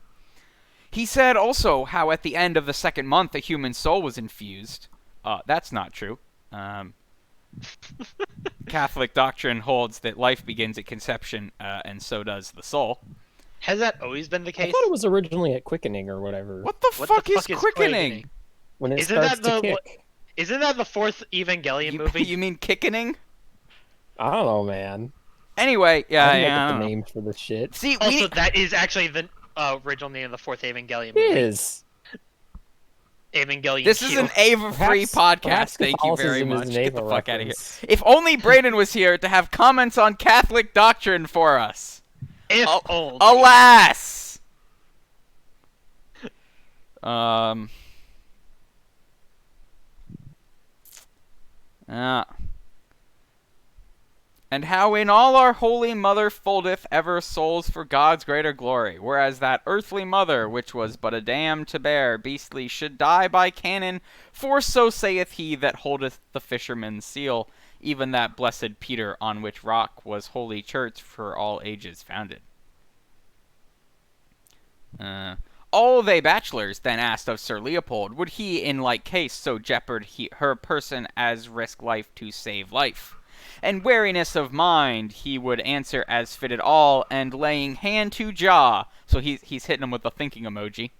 He said also how at the end of the second month a human soul was infused. That's not true. Catholic doctrine holds that life begins at conception, and so does the soul.
Has that always been the
I
case?
thought it was originally at quickening or whatever.
What the fuck is quickening?
When it
Isn't
starts
that
to
the
kick.
Isn't that the fourth Evangelion movie?
You mean kickening?
I don't know, man.
Anyway, yeah,
I don't
I
know
don't
the
know.
name for this shit.
See,
Also, that is actually the original name of the fourth Evangelion movie.
It is.
Evangelion.
this is an Ava-free podcast.
Perhaps
Thank you very
Catholicism is
much.
an
Get the
Ava
fuck out of here.
reference.
If only Brayden was here to have comments on Catholic doctrine for us.
If
Oh,
only.
Alas! And how in all our holy mother foldeth ever souls for God's greater glory, whereas that earthly mother, which was but a dam to bear beastly, should die by cannon, for so saith he that holdeth the fisherman's seal, even that blessed Peter on which rock was holy church for all ages founded. All they bachelors then asked of Sir Leopold, would he in like case so jeopard her person as risk life to save life? And wariness of mind he would answer as fitted all, and laying hand to jaw, so he's hitting him with the thinking emoji.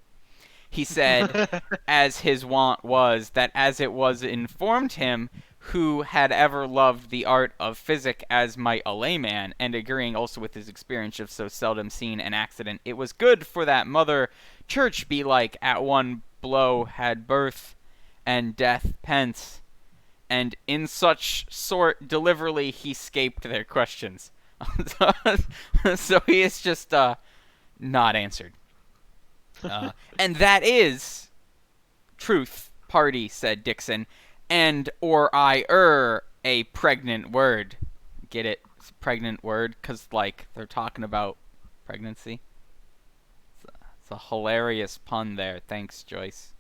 He said, as his wont was, that as it was informed him, who had ever loved the art of physic as might a layman, and agreeing also with his experience of so seldom seen an accident, it was good for that mother church be like at one blow had birth and death pence, and in such sort deliverly he scaped their questions. So he is just not answered. And that is truth, party, said Dixon, and or I a pregnant word. Get it? It's a pregnant word, because, like, they're talking about pregnancy. It's a hilarious pun there. Thanks, Joyce.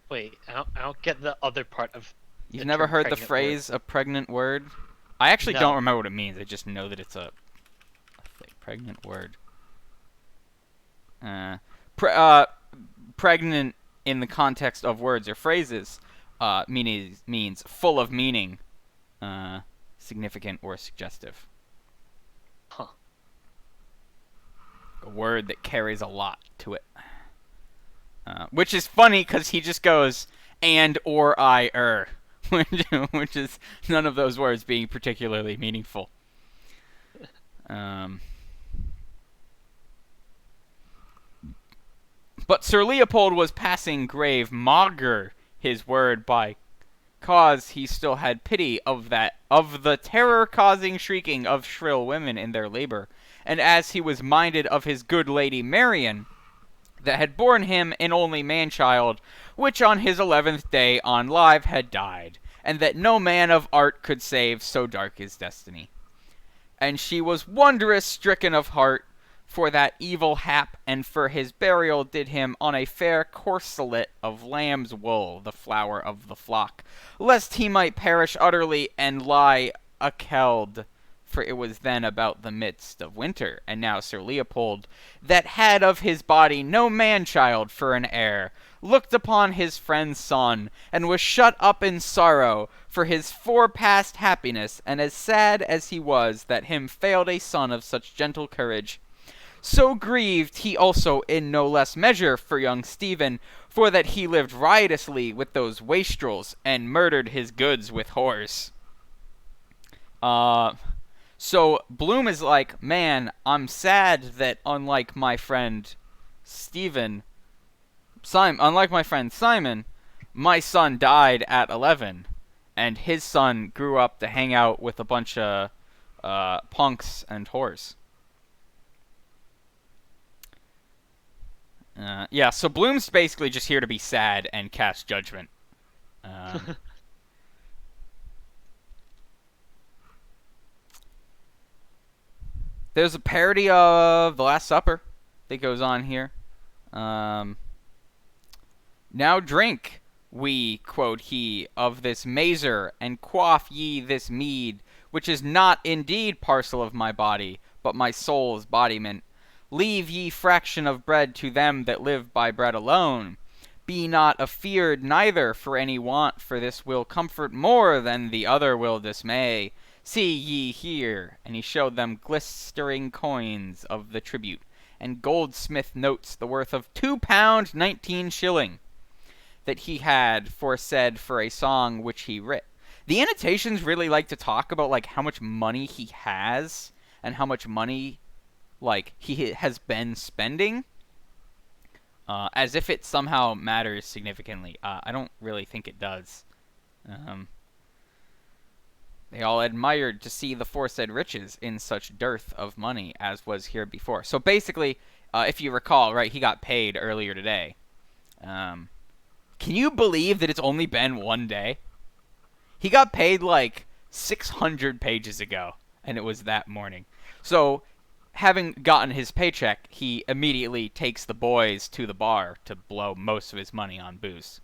Wait, I don't get the other part of.
You've
the
never
term
heard the
pregnant
phrase "a pregnant word"? I actually
No.
don't remember what it means. I just know that it's a pregnant word. Pregnant in the context of words or phrases means full of meaning, significant or suggestive.
Huh.
A word that carries a lot to it. Which is funny because he just goes and or I which is none of those words being particularly meaningful. But Sir Leopold was passing grave maugre his word by cause he still had pity of the terror-causing shrieking of shrill women in their labor, and as he was minded of his good lady Marian, that had borne him an only man-child, which on his 11th day on live had died, and that no man of art could save, so dark is destiny. And she was wondrous stricken of heart for that evil hap, and for his burial did him on a fair corselet of lamb's wool, the flower of the flock, lest he might perish utterly and lie akeld. For it was then about the midst of winter, and now Sir Leopold, that had of his body no man-child for an heir, looked upon his friend's son, and was shut up in sorrow for his forepast happiness, and as sad as he was that him failed a son of such gentle courage, so grieved he also in no less measure for young Stephen, for that he lived riotously with those wastrels, and murdered his goods with whores. So Bloom is like, man, I'm sad that unlike my friend Simon, my son died at 11, and his son grew up to hang out with a bunch of punks and whores. Yeah, so Bloom's basically just here to be sad and cast judgment. There's a parody of The Last Supper that goes on here. Now drink, we, quote he, of this mazer, and quaff ye this mead, which is not indeed parcel of my body, but my soul's bodiment. Leave ye fraction of bread to them that live by bread alone. Be not afeard neither for any want, for this will comfort more than the other will dismay. See ye here, and he showed them glistering coins of the tribute, and goldsmith notes the worth of £2 19 that he had foresaid for a song which he writ. The annotations really like to talk about like how much money he has and how much money like he has been spending, as if it somehow matters significantly. I don't really think it does. They all admired to see the foresaid riches in such dearth of money as was here before. So basically, if you recall, right, he got paid earlier today. Can you believe that it's only been one day? He got paid like 600 pages ago, and it was that morning. So, having gotten his paycheck, he immediately takes the boys to the bar to blow most of his money on booze.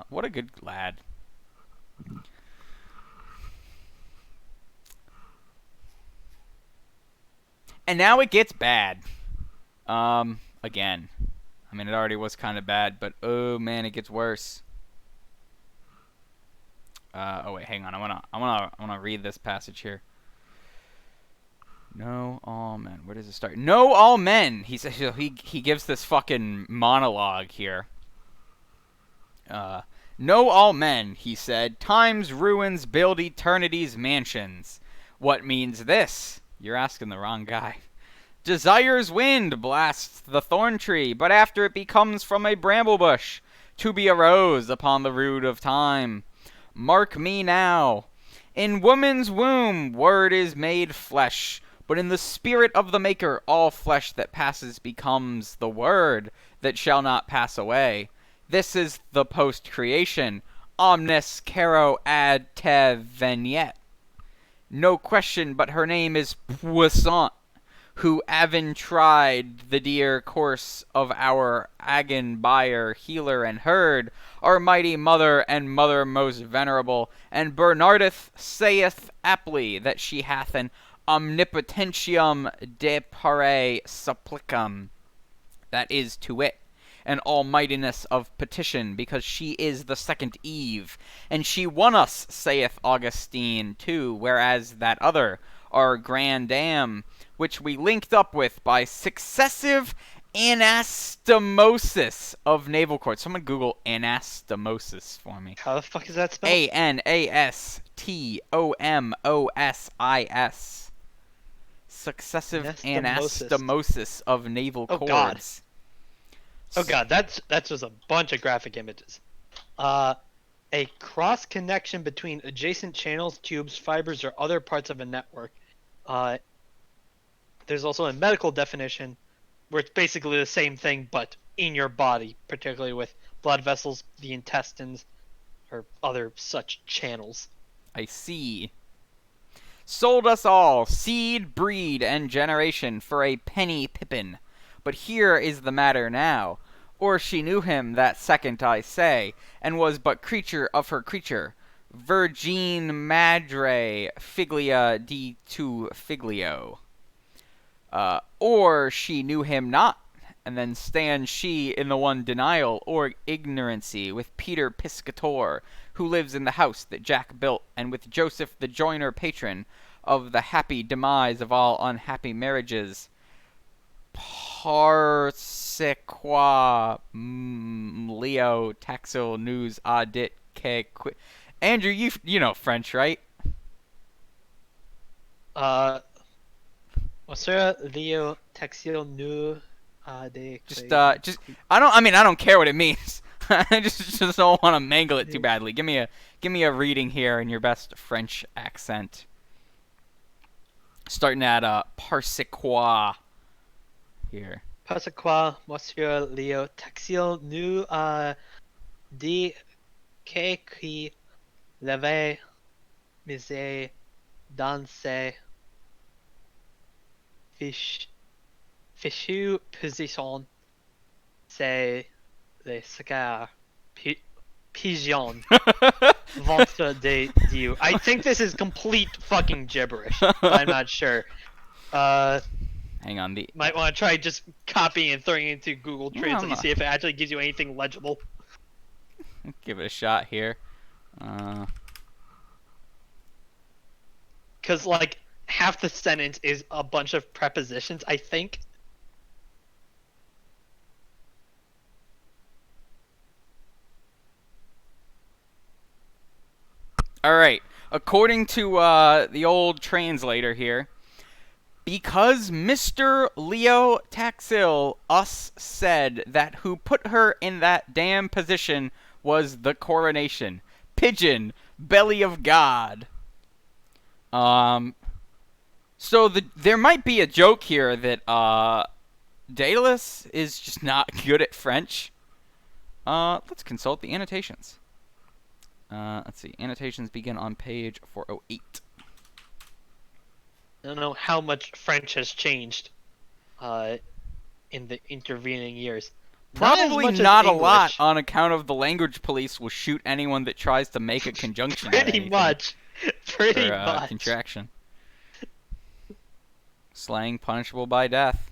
What a good lad. And now it gets bad. Again. I mean, it already was kind of bad, but oh man, it gets worse. Oh wait, hang on. I wanna read this passage here. Know all men. Where does it start? Know all men. He says he gives this fucking monologue here. Know all men, he said. Time's ruins build eternity's mansions. What means this? You're asking the wrong guy. Desire's wind blasts the thorn tree, but after it becomes from a bramble bush, to be a rose upon the root of time. Mark me now. In woman's womb, word is made flesh, but in the spirit of the Maker, all flesh that passes becomes the word that shall not pass away. This is the post-creation. Omnes caro ad te veniet. No question but her name is Puissant, who avin tried the dear course of our agon buyer, healer, and herd, our mighty mother and mother most venerable, and Bernardeth saith aptly that she hath an omnipotentium de pare supplicam, that is to wit, an almightiness of petition, because she is the second Eve, and she won us, saith Augustine, too, whereas that other, our grand dam, which we linked up with by successive anastomosis of naval cords. Someone Google anastomosis for me.
How the fuck is that spelled?
Anastomosis. Successive anastomosis of naval cords.
God. Oh god, that's just a bunch of graphic images. A cross connection between adjacent channels, tubes, fibers, or other parts of a network. There's also a medical definition, where it's basically the same thing but in your body, particularly with blood vessels, the intestines, or other such channels.
I see. Sold us all, seed, breed, and generation, for a penny pippin. But here is the matter now. Or she knew him that second, I say, and was but creature of her creature. Virgin madre figlia di tu figlio. Or she knew him not, and then stands she in the one denial or ignorancy with Peter Piscator, who lives in the house that Jack built, and with Joseph the joiner patron of the happy demise of all unhappy marriages. Parsequa Leo Taxil News Audit K. Andrew, you know French, right?
Monsieur Leo Texil Nu
Just I don't care what it means. I just don't want to mangle it too badly. Give me a reading here in your best French accent. Starting at Parsequa here.
Parsequa Monsieur Leo Texil Nu de qui leve mise danse fichu position c'est les cigares pigeon ventre de Dieu. I think this is complete fucking gibberish. I'm not sure.
Hang on,
Might want to try just copying and throwing it into Google Translate and
no.
see if it actually gives you anything legible.
Give it a shot here.
Because, like, half the sentence is a bunch of prepositions, I think.
All right. According to the old translator here, because Mr. Leo Taxil us said that who put her in that damn position was the coronation. Pigeon, belly of God. So there might be a joke here that Daedalus is just not good at French. Let's consult the annotations. Let's see. Annotations begin on page 408.
I don't know how much French has changed in the intervening years.
Probably
as much as
not a
English.
lot, on account of the language police will shoot anyone that tries to make a conjunction. out of
Pretty
anything
much. Pretty
or,
much.
contraction. Slang punishable by death.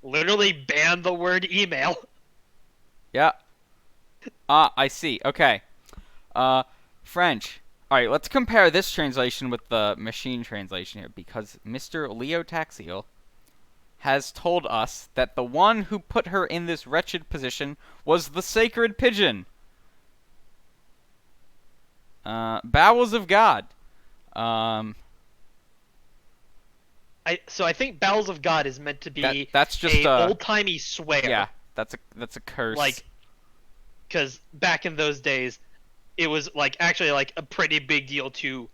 Literally ban the word email.
Yeah. I see. Okay. French. Alright, let's compare this translation with the machine translation here, because Mr. Leo Taxiel has told us that the one who put her in this wretched position was the sacred pigeon. Bowels of God.
So I think Bowels of God is meant to be
that's just
a old-timey swear.
Yeah, that's a curse.
Like, because back in those days, it was actually a pretty big deal to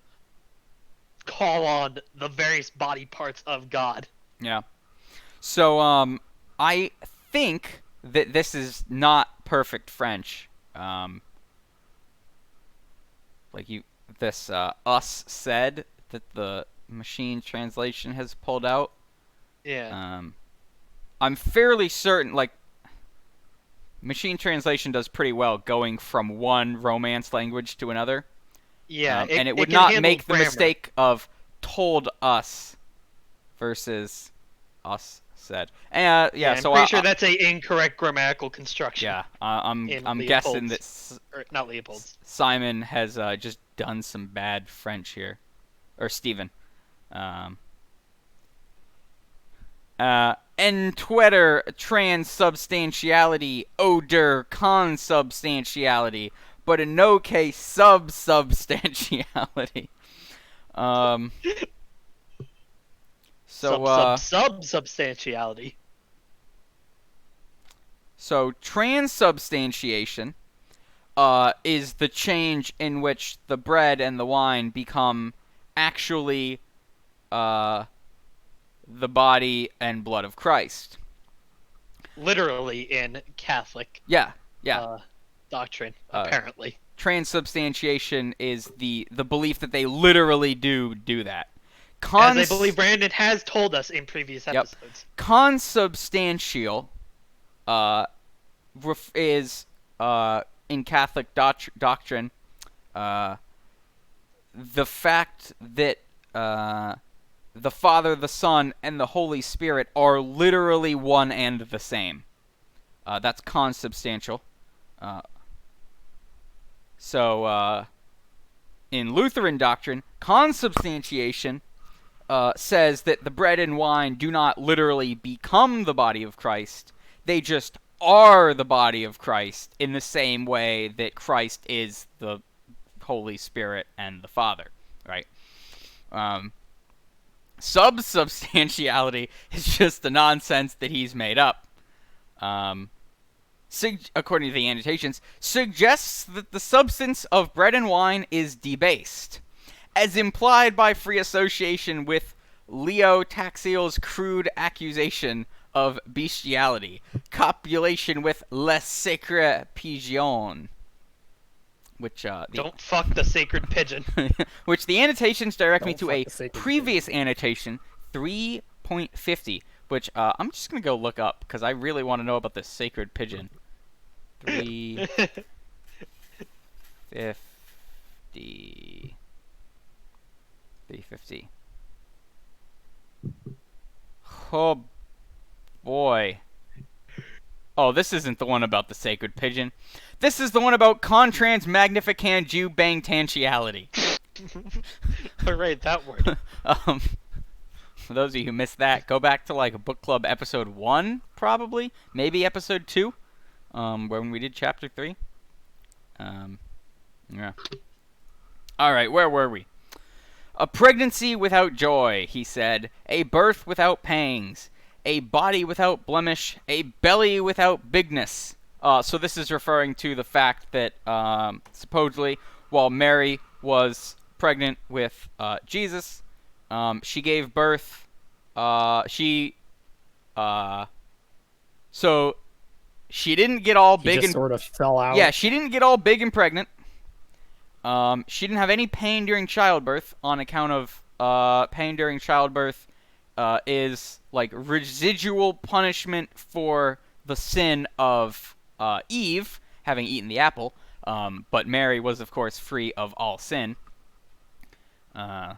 call on the various body parts of God.
Yeah. So I think that this is not perfect French. Us said that the machine translation has pulled out.
Yeah.
I'm fairly certain, machine translation does pretty well going from one Romance language to another.
Yeah,
and it would
can
not
handle
make the
grammar.
mistake of told us versus us said. And
I'm
so
pretty sure that's a incorrect grammatical construction.
yeah, I'm
in
guessing that
Leopold's. Or not Leopold's.
Simon has just done some bad French here, or Stephen. En Twitter transubstantiality, odor consubstantiality, but in no case subsubstantiality.
Substantiality.
So transubstantiation is the change in which the bread and the wine become actually the the body and blood of Christ.
Literally in Catholic
Yeah.
doctrine, apparently.
Transubstantiation is the belief that they literally do that.
As I believe Brandon has told us in previous episodes.
Consubstantial is in Catholic doctrine the fact that the Father, the Son, and the Holy Spirit are literally one and the same. That's consubstantial. So in Lutheran doctrine, consubstantiation says that the bread and wine do not literally become the body of Christ. They just are the body of Christ in the same way that Christ is the Holy Spirit and the Father, right? Subsubstantiality is just the nonsense that he's made up. According to the annotations, suggests that the substance of bread and wine is debased, as implied by free association with Leo Taxile's crude accusation of bestiality, copulation with le sacre pigeon, which
don't fuck the sacred pigeon.
which the annotations direct me
Don't
to
fuck
a
the sacred
previous annotation, 3.50, which I'm just gonna go look up because I really want to know about this sacred pigeon. 350. 350. Oh boy. Oh, this isn't the one about the sacred pigeon. This is the one about Contrans Magnifican Jew Bangtantiality.
Alright, that word.
For those of you who missed that, go back to like a book club episode 1, probably. Maybe episode 2, when we did chapter 3. Yeah. Alright, where were we? A pregnancy without joy, he said. A birth without pangs. A body without blemish. A belly without bigness. So this is referring to the fact that supposedly, while Mary was pregnant with Jesus, she gave birth. So she didn't get all
He
big
just
and
sort of fell out.
yeah, she didn't get all big and pregnant. She didn't have any pain during childbirth on account of pain during childbirth is like residual punishment for the sin of Eve having eaten the apple. But Mary was, of course, free of all sin. Yeah.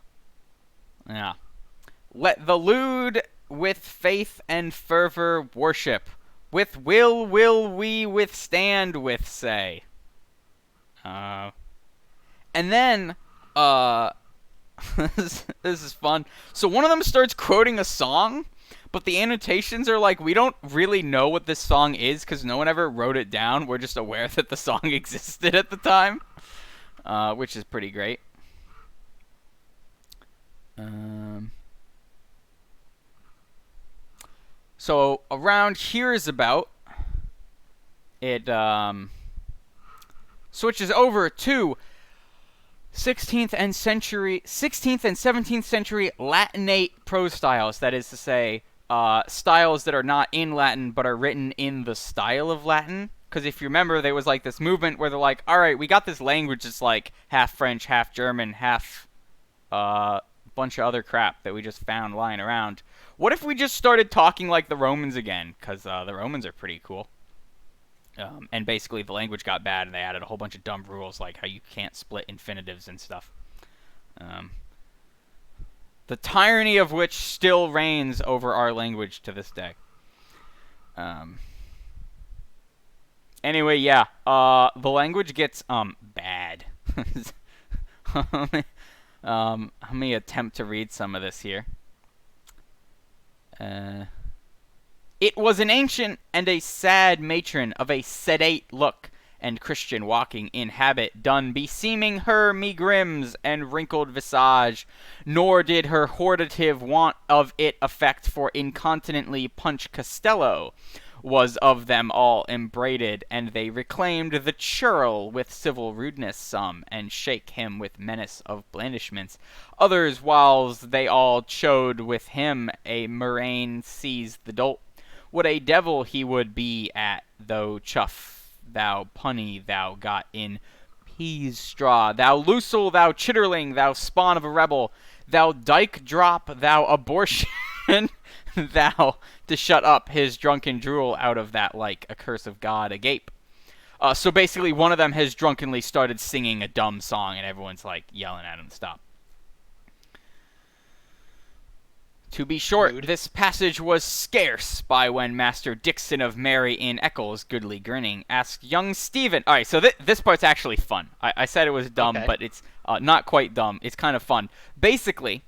Let the lewd with faith and fervor worship. With will we withstand with, say. And then, this is fun. So one of them starts quoting a song, but the annotations are like, we don't really know what this song is because no one ever wrote it down. We're just aware that the song existed at the time, which is pretty great. So around here is about it switches over to 16th and 17th century Latinate prose styles. That is to say, styles that are not in Latin but are written in the style of Latin. Because if you remember, there was like this movement where they're like, all right, we got this language that's like half French, half German, half bunch of other crap that we just found lying around. What if we just started talking like the Romans again? Because the Romans are pretty cool. And basically the language got bad and they added a whole bunch of dumb rules like how you can't split infinitives and stuff. The tyranny of which still reigns over our language to this day. Anyway, yeah, the language gets bad. Let me attempt to read some of this here. It was an ancient and a sad matron of a sedate look, and Christian walking in habit done beseeming her megrims and wrinkled visage, nor did her hortative want of it affect for incontinently punch Costello, was of them all embraded, and they reclaimed the churl with civil rudeness some, and shake him with menace of blandishments. Others, whiles they all chode with him, a murrain seized the dolt. What a devil he would be at, thou chuff, thou punny, thou got in peas straw, thou loosel, thou chitterling, thou spawn of a rebel, thou dyke drop, thou abortion, thou to shut up his drunken drool out of that like a curse of God agape. So basically, one of them has drunkenly started singing a dumb song, and everyone's like yelling at him to stop. To be short,
Rude.
this passage was scarce by when Master Dixon of Mary in Eccles, goodly grinning, asked young Stephen. All right, so this part's actually fun. I said it was dumb,
Okay.
but it's not quite dumb. It's kind of fun. Basically,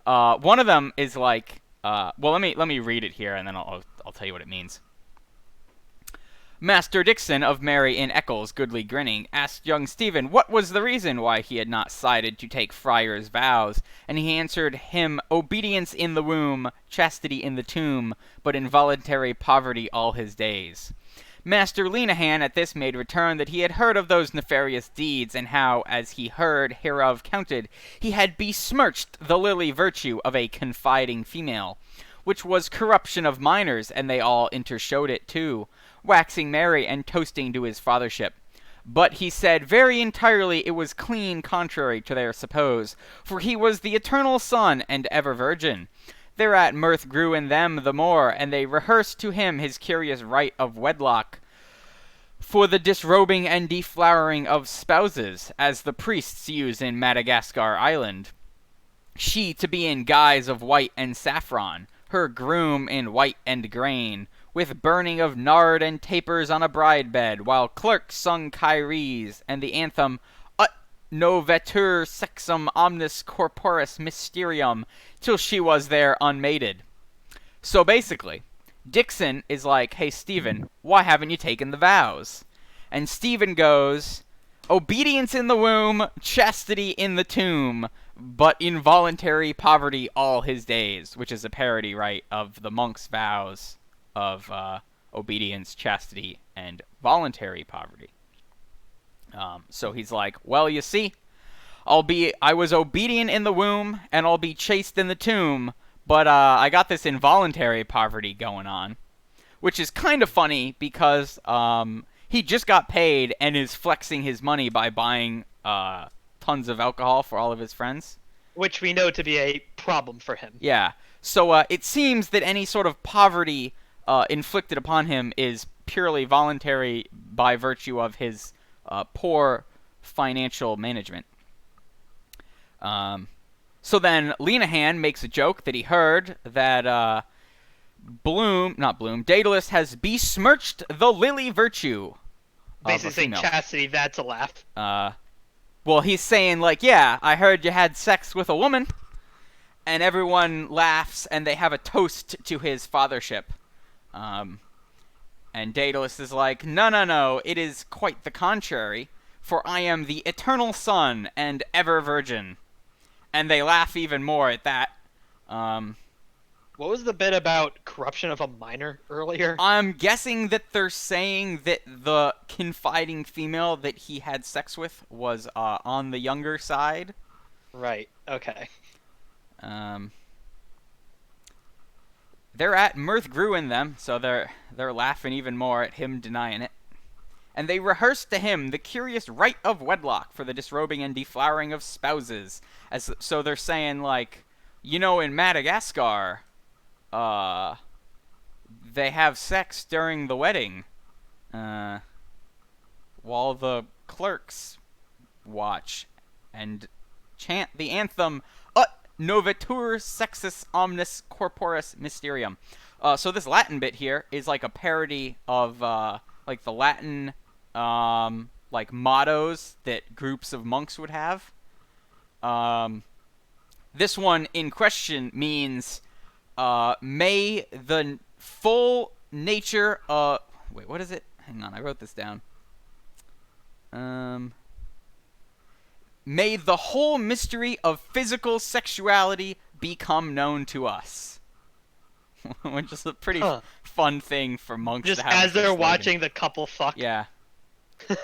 one of them is like, well, let me read it here, and then I'll tell you what it means. Master Dixon of Mary in Eccles, goodly grinning, asked young Stephen what was the reason why he had not sided to take friar's vows, and he answered him, obedience in the womb, chastity in the tomb, but involuntary poverty all his days. Master Lenehan at this made return that he had heard of those nefarious deeds, and how, as he heard hereof counted, he had besmirched the lily virtue of a confiding female, which was corruption of minors, and they all intershowed it too, waxing merry and toasting to his fathership. But he said very entirely it was clean contrary to their suppose, for he was the eternal Son and ever virgin. Thereat mirth grew in them the more, and they rehearsed to him his curious rite of wedlock, for the disrobing and deflowering of spouses, as the priests use in Madagascar Island. She to be in guise of white and saffron, her groom in white and grain, with burning of nard and tapers on a bride bed, while clerks sung Kyries, and the anthem Ut novetur sexum omnis corporis mysterium, till she was there unmated. So basically, Dixon is like, hey Stephen, why haven't you taken the vows? And Stephen goes, obedience in the womb, chastity in the tomb, but involuntary poverty all his days, which is a parody, right, of the monk's vows of obedience, chastity, and voluntary poverty. So he's like, well, you see, I was obedient in the womb, and I'll be chaste in the tomb, but I got this involuntary poverty going on, which is kind of funny because he just got paid and is flexing his money by buying tons of alcohol for all of his friends.
Which we know to be a problem for him.
Yeah. So it seems that any sort of poverty inflicted upon him is purely voluntary by virtue of his poor financial management. So then Lenehan makes a joke that he heard that Daedalus has besmirched the lily virtue.
Basically saying chastity, that's a laugh.
Well, he's saying, like, yeah, I heard you had sex with a woman. And everyone laughs, and they have a toast to his fathership. And Daedalus is like, no, it is quite the contrary, for I am the eternal Son and ever virgin. And they laugh even more at that.
What was the bit about corruption of a minor earlier?
I'm guessing that they're saying that the confiding female that he had sex with was on the younger side.
Right, okay.
Thereat mirth grew in them, so they're laughing even more at him denying it. And they rehearsed to him the curious rite of wedlock for the disrobing and deflowering of spouses. So they're saying, like, you know, in Madagascar, they have sex during the wedding, while the clerks watch and chant the anthem, Ut novetur sexus omnis corporis mysterium. So this Latin bit here is like a parody of, like the Latin, like mottos that groups of monks would have. This one in question means, may the full nature of... Wait, what is it? Hang on, I wrote this down. May the whole mystery of physical sexuality become known to us. which is a pretty
Huh.
fun thing for monks
Just
to have.
as they're
slogan.
watching the couple fuck.
Yeah.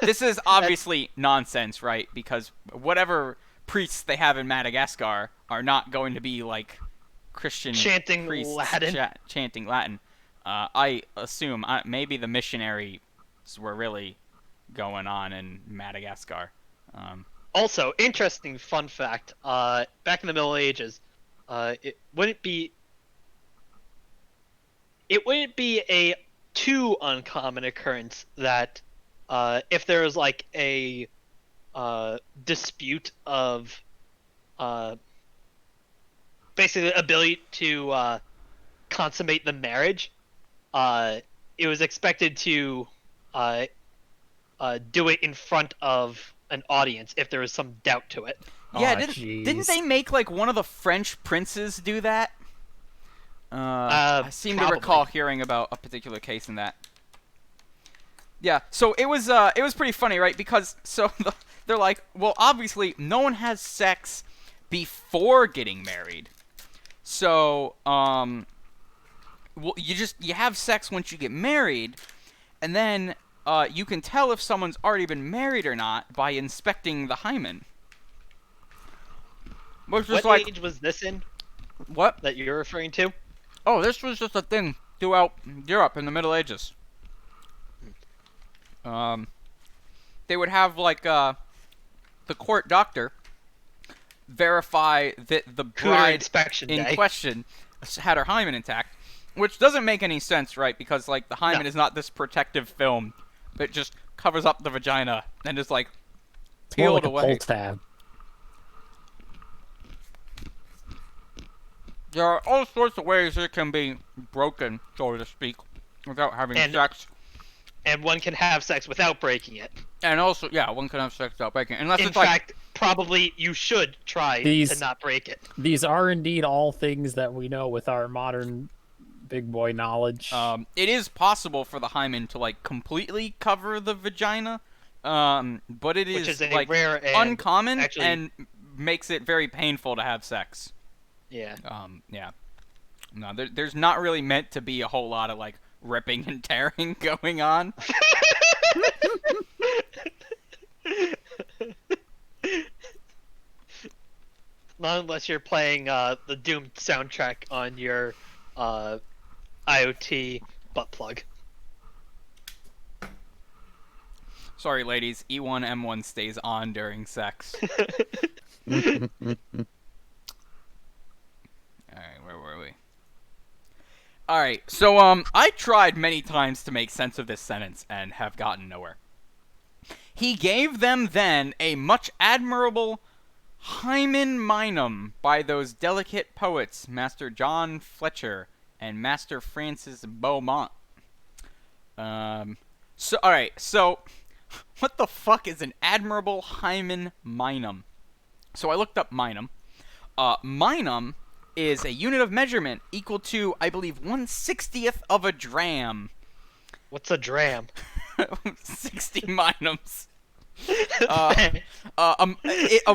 This is obviously nonsense, right? Because whatever priests they have in Madagascar are not going to be like Christian
Chanting
priests
Latin.
chanting Latin. I assume maybe the missionaries were really going on in Madagascar.
Also, interesting fun fact. Back in the Middle Ages, it wouldn't be a too uncommon occurrence that if there was like a dispute of basically the ability to consummate the marriage, it was expected to do it in front of an audience if there was some doubt to it.
Yeah,
Aw,
didn't
jeez.
they make like one of the French princes do that? I seem to
probably.
recall hearing about a particular case in that. Yeah, so it was pretty funny, right? Because they're like, well, obviously no one has sex before getting married, so well, you have sex once you get married, and then you can tell if someone's already been married or not by inspecting the hymen. Which was
What
like,
age was this in
what?
that you're referring to?
Oh, this was just a thing throughout Europe in the Middle Ages. They would have like the court doctor verify that the
Cooter
bride
inspection
in
day.
question had her hymen intact, which doesn't make any sense, right? Because like the hymen
No.
is not this protective film that just covers up the vagina and is like
It's more
peeled
like a
away.
pull tab.
There are all sorts of ways it can be broken, so to speak, without having
And-
sex.
And one can have sex without breaking it.
And also, yeah, one can have sex without breaking, unless
In
it's like
fact, probably you should try
These-
to not break it.
These are indeed all things that we know with our modern big boy knowledge.
It is possible for the hymen to like completely cover the vagina, but it
Which is a
like
rare and
uncommon
actually-
and makes it very painful to have sex.
Yeah.
Yeah. No, there's not really meant to be a whole lot of like ripping and tearing going on.
Not unless you're playing the Doom soundtrack on your IoT butt plug.
Sorry, ladies. E1M1 stays on during sex. Alright, where were we? Alright, so, I tried many times to make sense of this sentence and have gotten nowhere. He gave them then a much admirable hymen minum by those delicate poets, Master John Fletcher and Master Francis Beaumont. Alright, so, what the fuck is an admirable hymen minum? So I looked up minum. Minum is a unit of measurement equal to, I believe, 1/60th of a dram.
What's a dram?
60 minums. A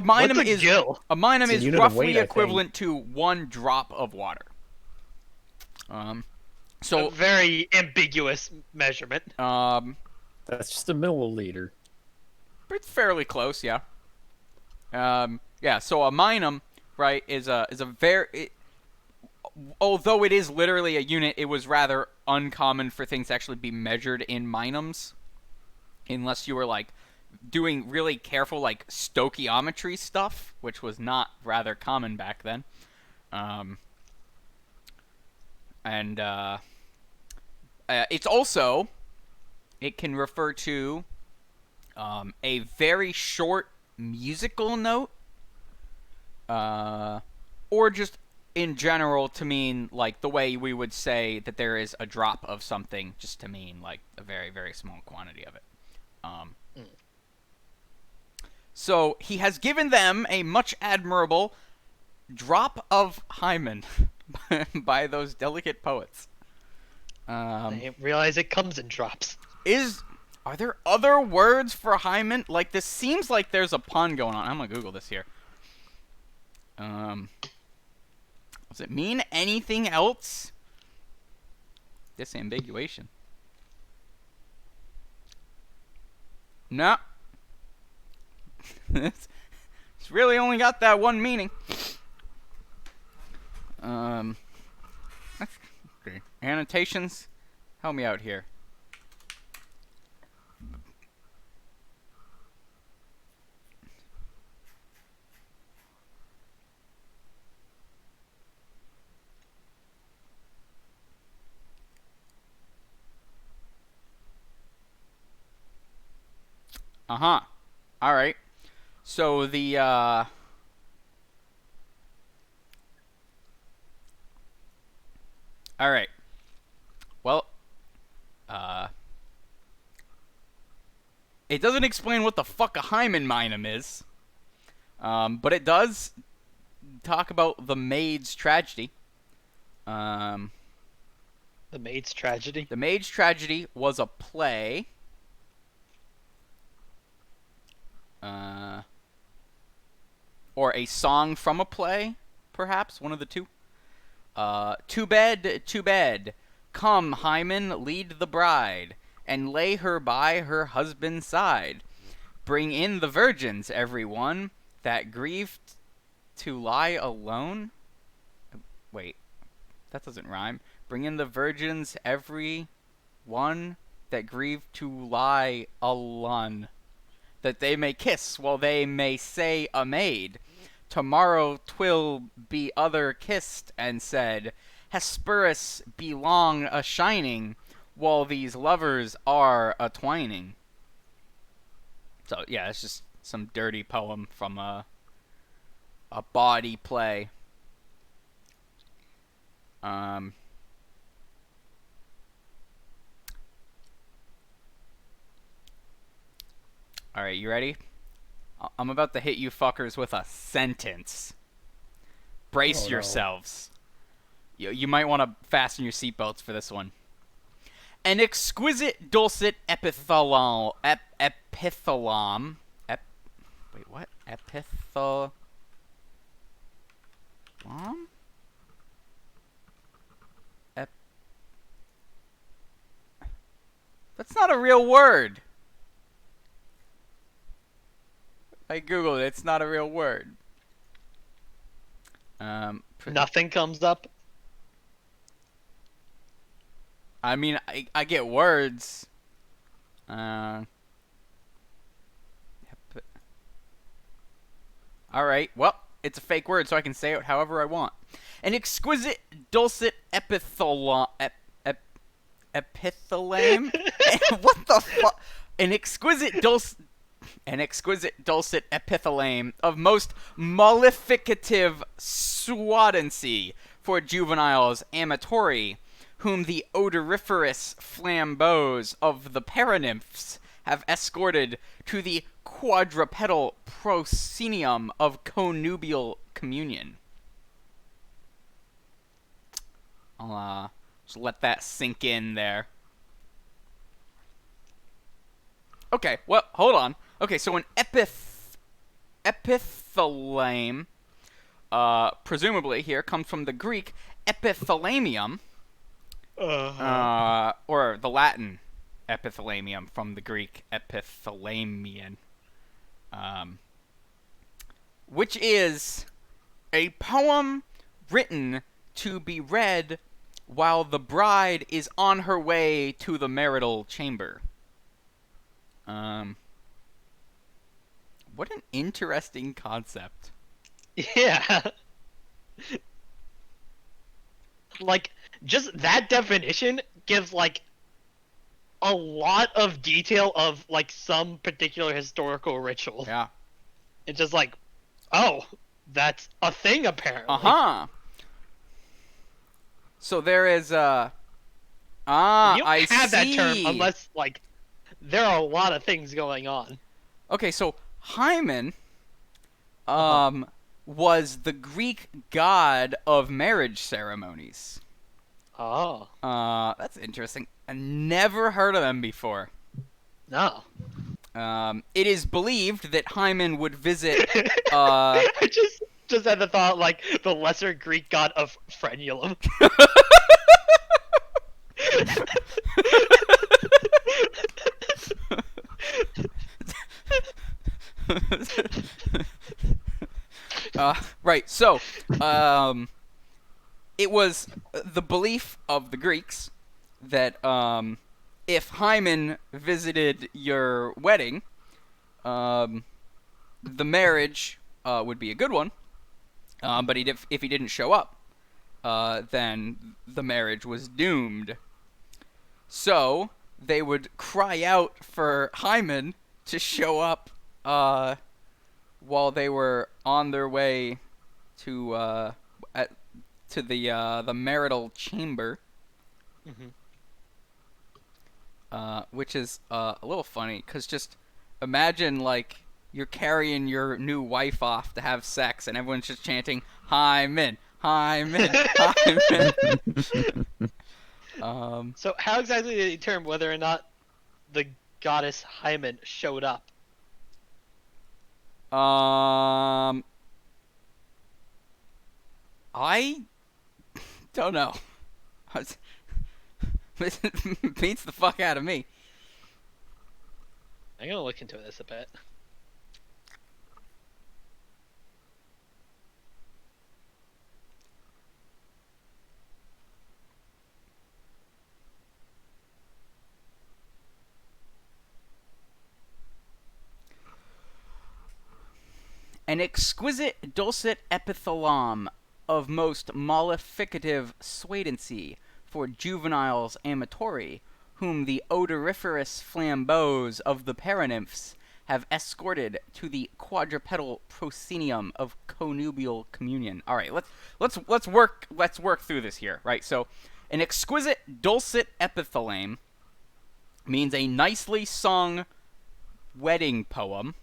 minum
What's a
is
gill?
a minum
It's a
is
unit of
roughly
weight, I think.
equivalent to 1 drop of water.
A
So
very ambiguous measurement.
That's just a milliliter.
it's fairly close, yeah. Yeah. So a minum, right, is a very. Although it is literally a unit, it was rather uncommon for things to actually be measured in minums, unless you were like doing really careful like stoichiometry stuff, which was not rather common back then. It's also, it can refer to a very short musical note, or just in general to mean like the way we would say that there is a drop of something, just to mean like a very, very small quantity of it. So he has given them a much admirable drop of hymen by those delicate poets.
I didn't realize it comes in drops.
Are there other words for hymen? Like, this seems like there's a pun going on. I'm gonna Google this here. Does it mean anything else? Disambiguation. No. It's really only got that one meaning. Okay. Annotations. Help me out here. Uh-huh. All right. So the all right. Well, it doesn't explain what the fuck a hymen minum is. But it does talk about the maid's tragedy.
The Maid's Tragedy.
The Maid's Tragedy was a play. Or a song from a play, perhaps, one of the two. To bed, come, Hymen, lead the bride, and lay her by her husband's side. Bring in the virgins, everyone, that grieved to lie alone. Wait, that doesn't rhyme. Bring in the virgins, every one that grieved to lie alone, that they may kiss while they may say a maid. Tomorrow 'twill be other kissed and said, Hesperus be long a shining, while these lovers are a twining. So yeah, it's just some dirty poem from a bawdy play. Alright, you ready? I'm about to hit you fuckers with a sentence. Brace
Oh, no.
yourselves. You might want to fasten your seatbelts for this one. An exquisite dulcet epithalom. Wait, what? Epithalom? That's not a real word. I googled it. It's not a real word.
Nothing comes up.
I mean, I get words. Alright, well, it's a fake word, so I can say it however I want. An exquisite dulcet epithalom. Epithalame? What the fuck? An exquisite dulcet epithalame of most mollificative suadency for juveniles amatori, whom the odoriferous flambeaux of the paranymphs have escorted to the quadrupedal proscenium of connubial communion. I'll just let that sink in there. Okay, well, hold on. Okay, so an epithalame, presumably here, comes from the Greek epithalamium, or the Latin epithalamium from the Greek epithalamian, which is a poem written to be read while the bride is on her way to the marital chamber. What an interesting concept.
Yeah. Like, just that definition gives, like, a lot of detail of, like, some particular historical ritual.
Yeah.
It's just like, oh, that's a thing, apparently.
Uh-huh. So there is,
You don't
I
have that term
see.
unless, like, there are a lot of things going on.
Okay, so Hymen, was the Greek god of marriage ceremonies.
Oh.
That's interesting. I never heard of them before.
No.
It is believed that Hymen would visit,
I just had the thought, like, the lesser Greek god of frenulum.
Right. So, it was the belief of the Greeks that if Hymen visited your wedding, the marriage would be a good one. But if he didn't show up, then the marriage was doomed. So they would cry out for Hymen to show up while they were on their way to the marital chamber,
Mhm.
which is a little funny because just imagine like you're carrying your new wife off to have sex and everyone's just chanting Hymen, Hymen, Hymen.
So how exactly did they determine whether or not the goddess Hymen showed up?
I don't know. This beats the fuck out of me.
I'm gonna look into this a bit.
An exquisite dulcet epithalame of most mollificative suadency for juveniles amatori, whom the odoriferous flambeaux of the paranymphs have escorted to the quadrupedal proscenium of connubial communion. All right, let's work through this here, right? So, an exquisite dulcet epithalame means a nicely sung wedding poem.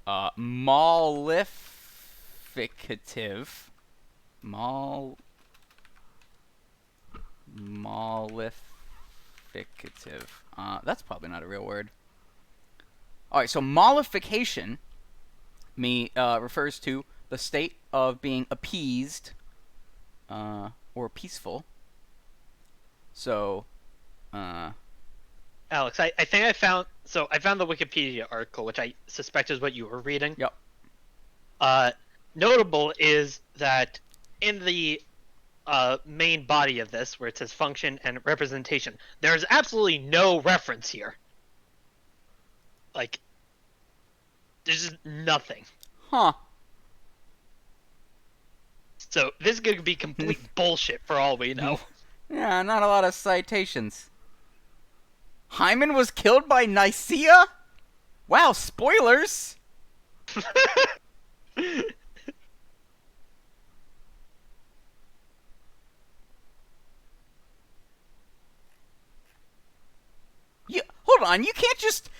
Mollificative. Mollificative. That's probably not a real word. Alright, so mollification refers to the state of being appeased or peaceful. So,
Alex, I think I found the Wikipedia article, which I suspect is what you were reading.
Yep.
Notable is that in the main body of this, where it says function and representation, there's absolutely no reference here. Like, there's just nothing.
Huh.
So this could be complete bullshit for all we know.
Yeah, not a lot of citations. Hymen was killed by Nicaea? Wow, spoilers! Hold on, you can't just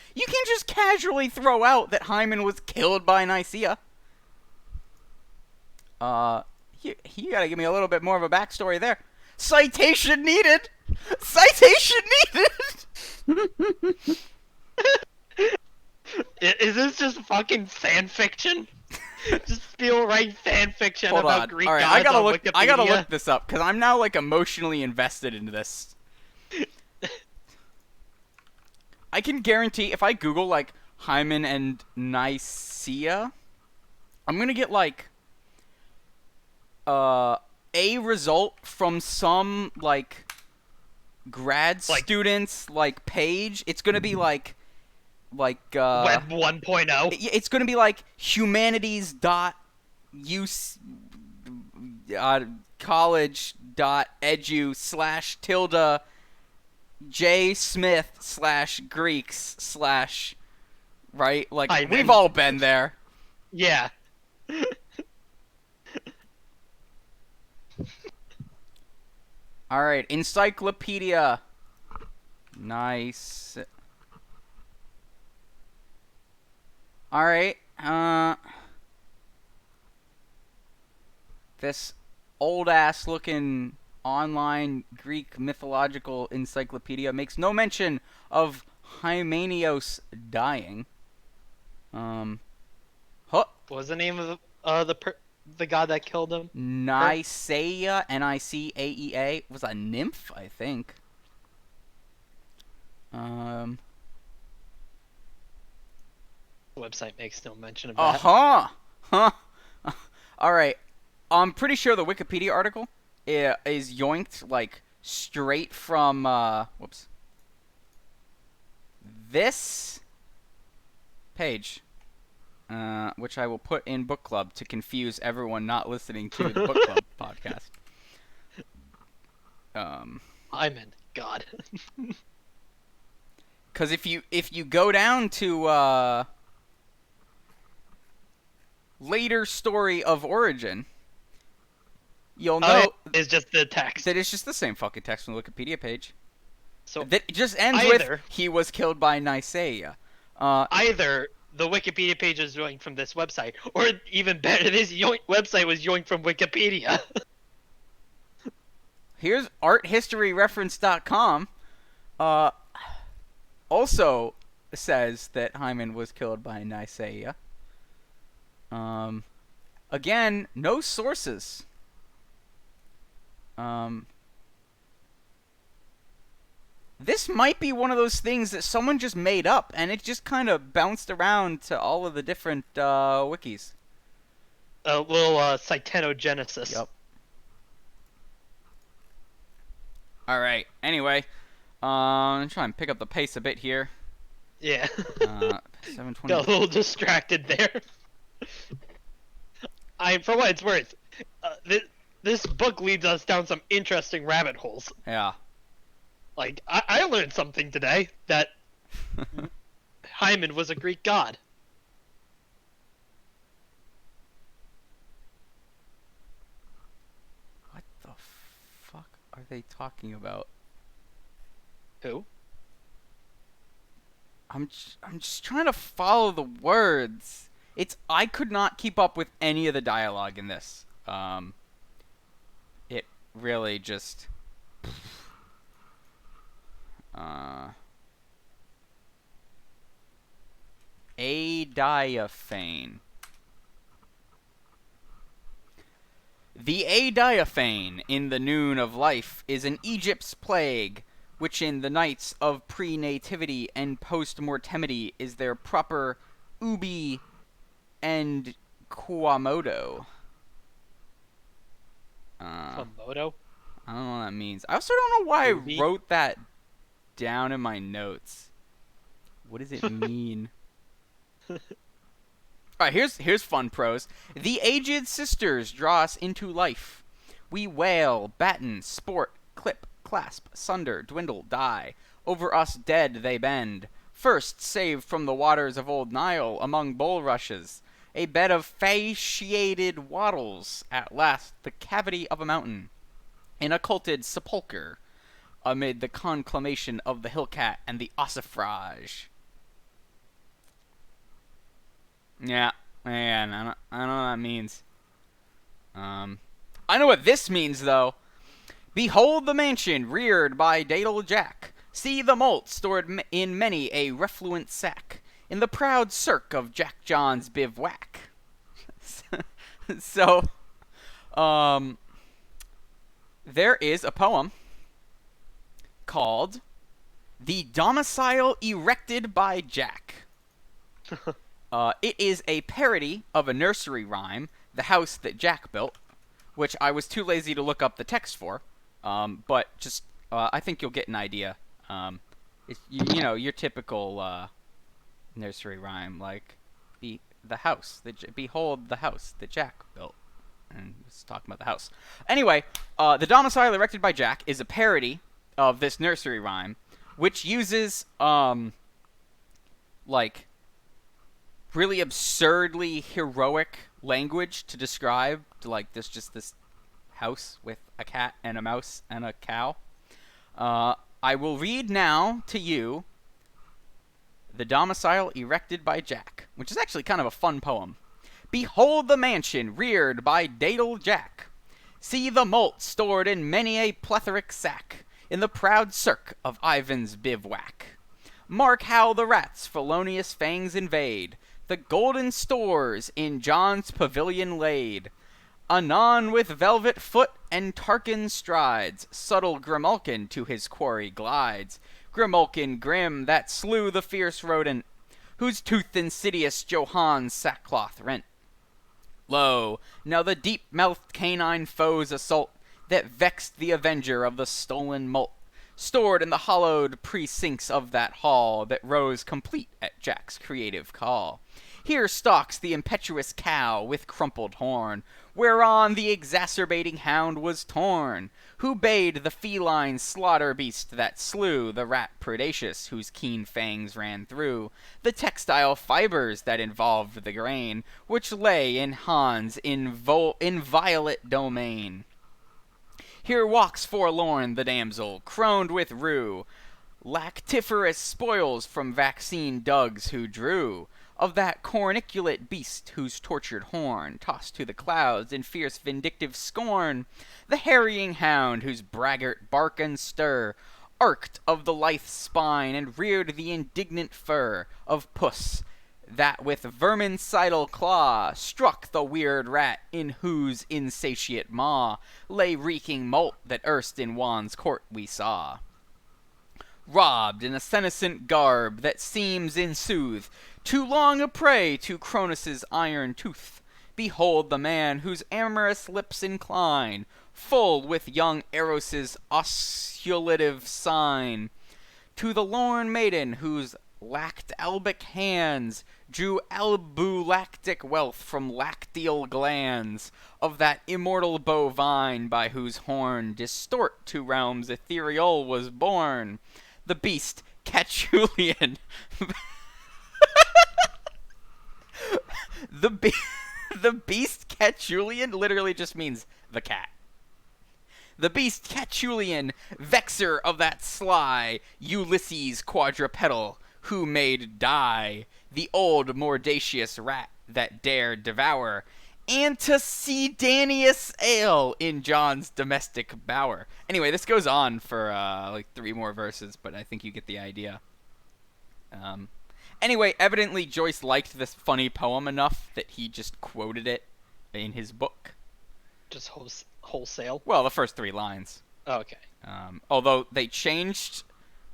casually throw out that Hymen was killed by Nicaea. You gotta give me a little bit more of a backstory there. Citation needed! Citation needed!
Is this just fucking fan fiction? Just feel right fan fiction
Hold
about
on.
Greek
All right,
gods on Wikipedia?
I gotta look this up because I'm now like emotionally invested into this. I can guarantee if I Google like Hymen and Nicaea, I'm gonna get like a result from some like grad students like page. It's gonna be like
Web 1.0.
it's gonna be like humanities.college.edu/j smith/greeks/ right? Like
Hymen.
we've all been there.
Yeah.
All right, encyclopedia. Nice. All right. This old ass looking online Greek mythological encyclopedia makes no mention of Hymenios dying. Huh?
What was the name of the god that killed him?
Nicaea, Nicaea, was a nymph, I think.
The website makes no mention of that.
Huh. All right. I'm pretty sure the Wikipedia article is yoinked like straight from whoops. This page, which I will put in book club to confuse everyone not listening to the book club podcast.
Hyman, God.
Because if you go down to later story of origin, you'll know
it's just the text.
that it's just the same fucking text from the Wikipedia page.
So
That it just ends
either-
with he was killed by Nicaea.
either the Wikipedia page is yoinked from this website, or even better, this website was yoinked from Wikipedia.
Here's arthistoryreference.com. Also says that Hymen was killed by Nicaea. Again, no sources. This might be one of those things that someone just made up, and it just kind of bounced around to all of the different wikis.
A little cytenogenesis.
Yep. All right. Anyway, I'm trying to pick up the pace a bit here.
Yeah.
720.
Got a little distracted there. For what it's worth, this book leads us down some interesting rabbit holes.
Yeah.
Like, I learned something today, that Hymen was a Greek god.
What the fuck are they talking about?
Who?
I'm just trying to follow the words. I could not keep up with any of the dialogue in this. It really just Adiaphane. The Adiaphane in the noon of life is an Egypt's plague, which in the nights of pre-nativity and post-mortemity is their proper ubi and quamodo.
Komodo?
I don't know what that means. I also don't know why
Ubi?
I wrote that down in my notes. What does it mean? Alright, here's fun prose. The aged sisters draw us into life. We wail, batten, sport, clip, clasp, sunder, dwindle, die. Over us dead they bend. First saved from the waters of old Nile among bulrushes. A bed of fasciated wattles. At last the cavity of a mountain. An occulted sepulchre. Amid the conclamation of the hillcat and the ossifrage. Yeah, man, I don't know what that means. I know what this means, though. Behold the mansion reared by Dadle Jack. See the malt stored in many a refluent sack. In the proud cirque of Jack John's bivouac. So, there is a poem called The Domicile Erected by Jack. It is a parody of a nursery rhyme, The House That Jack Built, which I was too lazy to look up the text for. But just, I think you'll get an idea. It's, you know, your typical nursery rhyme, like, behold the house that Jack built. And it's talking about the house. Anyway, The Domicile Erected by Jack is a parody of this nursery rhyme, which uses, like, really absurdly heroic language to describe, like, this house with a cat and a mouse and a cow. I will read now to you The Domicile Erected by Jack, which is actually kind of a fun poem. Behold the mansion reared by Dadle Jack. See the malt stored in many a plethoric sack in the proud cirque of Ivan's bivouac. Mark how the rats felonious fangs invade the golden stores in John's pavilion laid. Anon with velvet foot and Tarquin strides, subtle Grimalkin to his quarry glides. Grimalkin grim that slew the fierce rodent, whose tooth insidious Johann's sackcloth rent. Lo, now the deep-mouthed canine foe's assault that vexed the avenger of the stolen malt, stored in the hollowed precincts of that hall that rose complete at Jack's creative call. Here stalks the impetuous cow with crumpled horn, whereon the exacerbating hound was torn, who bade the feline slaughter beast that slew the rat predacious whose keen fangs ran through the textile fibers that involved the grain, which lay in Han's inviolate domain. Here walks forlorn the damsel, croned with rue, lactiferous spoils from vaccine dugs who drew of that corniculate beast whose tortured horn tossed to the clouds in fierce vindictive scorn the harrying hound whose braggart bark and stir arced of the lithe spine and reared the indignant fur of puss that with vermincidal claw struck the weird rat in whose insatiate maw lay reeking malt that erst in Juan's court we saw. Robbed in a senescent garb that seems in sooth too long a prey to Cronus's iron tooth, behold the man whose amorous lips incline full with young Eros's osculative sign to the lorn maiden whose lactalbic hands drew albulactic wealth from lacteal glands of that immortal bovine by whose horn distort to realms ethereal was born the beast Catulian. The beast Catulian literally just means the cat. The beast Catulian, vexer of that sly Ulysses quadrupedal, who made die the old mordacious rat that dared devour Antecedanius ale in John's domestic bower. Anyway, this goes on for like 3 more verses, but I think you get the idea. Anyway, evidently Joyce liked this funny poem enough that he just quoted it in his book.
Just wholesale.
Well, the first 3 lines.
Oh, okay.
Although they changed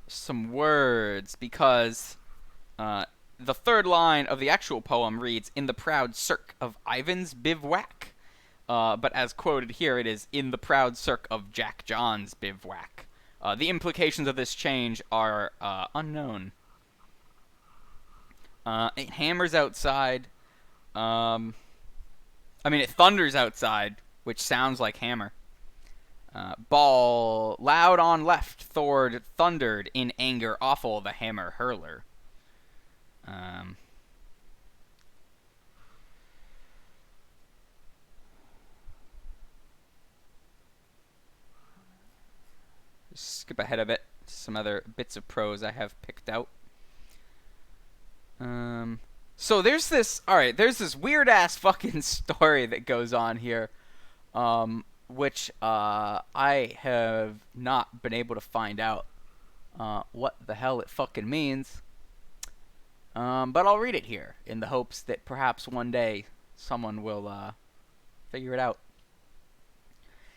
some words because the 3rd line of the actual poem reads, "In the proud cirque of Ivan's bivouac." But as quoted here, it is, "In the proud cirque of Jack John's bivouac." The implications of this change are unknown. It hammers outside. It thunders outside, which sounds like hammer. Ball loud on left, Thord thundered in anger awful the hammer hurler. Skip ahead a bit. Some other bits of prose I have picked out. So there's this weird ass fucking story that goes on here, which I have not been able to find out what the hell it fucking means. But I'll read it here in the hopes that perhaps one day someone will figure it out.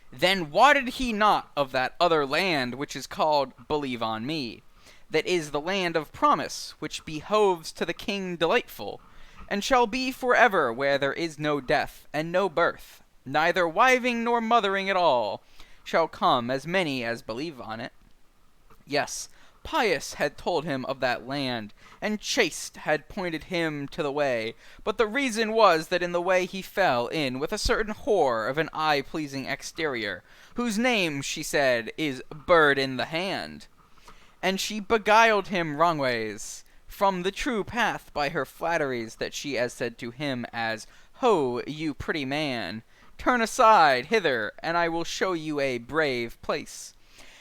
Then wotted he not of that other land which is called Believe on Me, that is the land of promise, which behoves to the King Delightful, and shall be forever where there is no death and no birth, neither wiving nor mothering at all, shall come as many as believe on it. Yes, Pious had told him of that land, and Chaste had pointed him to the way, but the reason was that in the way he fell in with a certain whore of an eye-pleasing exterior, whose name, she said, is Bird in the Hand. And she beguiled him wrongways from the true path by her flatteries, that she as said to him as, Ho, you pretty man, turn aside hither, and I will show you a brave place.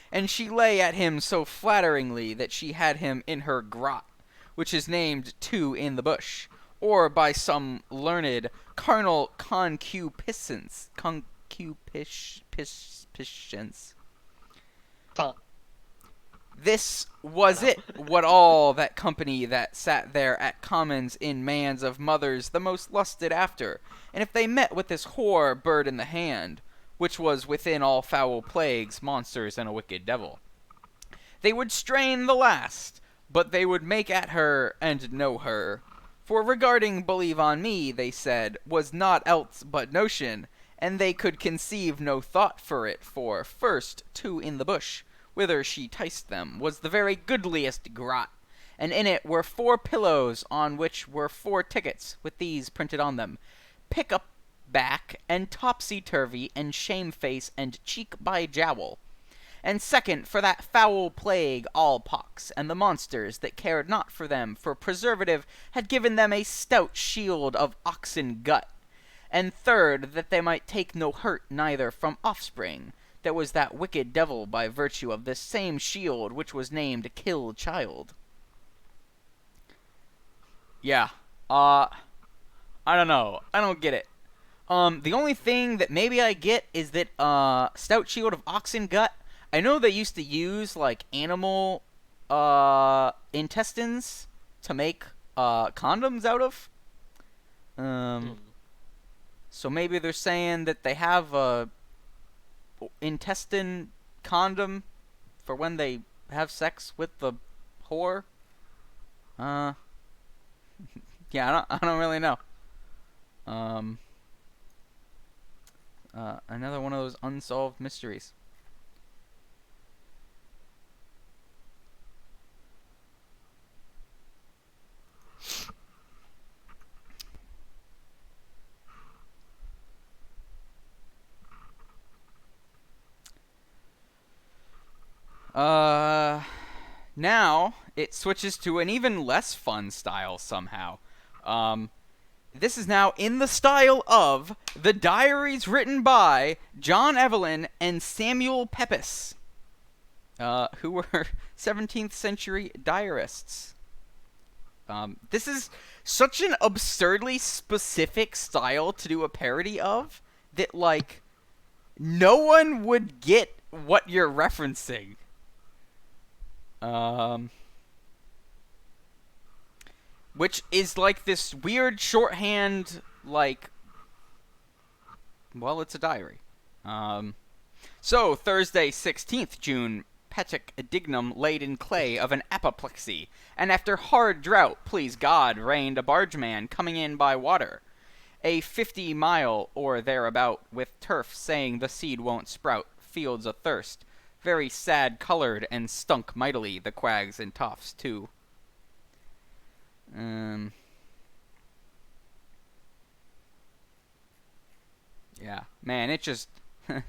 And she lay at him so flatteringly that she had him in her grot, which is named Two in the Bush, or by some learned carnal concupiscence. This was it, what all that company that sat there at commons in mans of mothers the most lusted after, and if they met with this whore Bird in the Hand, which was within all foul plagues, monsters, and a wicked devil, they would strain the last, but they would make at her and know her, For regarding believe on me, they said, was naught else but notion, and they could conceive no thought for it, for, first, two in the bush, whither she ticed them, was the very goodliest grot, and in it were 4 pillows, on which were 4 tickets, with these printed on them, pick up back, and topsy-turvy, and shame-face, and cheek by jowl. And second, for that foul plague, all pox, and the monsters that cared not for them, for preservative had given them a stout shield of oxen gut. And third, that they might take no hurt neither from offspring. There was that wicked devil by virtue of this same shield, which was named Kill Child. Yeah, I don't know. I don't get it. The only thing that maybe I get is that, stout shield of oxen gut, I know they used to use, like, animal, intestines to make, condoms out of. So maybe they're saying that they have a intestine condom for when they have sex with the whore. Yeah, I don't really know. Another one of those unsolved mysteries. Now it switches to an even less fun style somehow. This is now in the style of the diaries written by John Evelyn and Samuel Pepys, who were 17th century diarists. This is such an absurdly specific style to do a parody of that, like, no one would get what you're referencing. Which is like this weird shorthand, like, well, it's a diary. So, Thursday, 16th June, Petic dignum laid in clay of an apoplexy, and after hard drought, please God, reigned a bargeman coming in by water. A 50-mile or thereabout, with turf saying the seed won't sprout, fields athirst, very sad colored and stunk mightily, the quags and toffs too. Yeah, man, it just,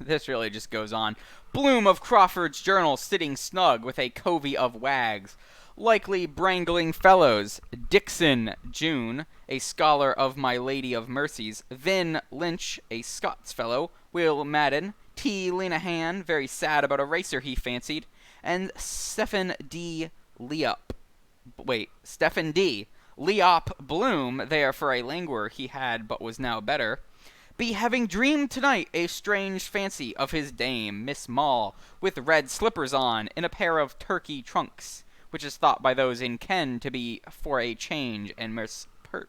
this really just goes on. Bloom of Crawford's journal sitting snug with a covey of wags. Likely brangling fellows. Dixon, June, a scholar of My Lady of Mercies. Vin Lynch, a Scots fellow. Will Madden. T. Lenahan, very sad about a racer he fancied. And Stephen D. Leop. Stephen D. Leop Bloom, there for a languor he had but was now better. Be having dreamed tonight a strange fancy of his dame, Miss Mall, with red slippers on, in a pair of turkey trunks, which is thought by those in ken to be for a change and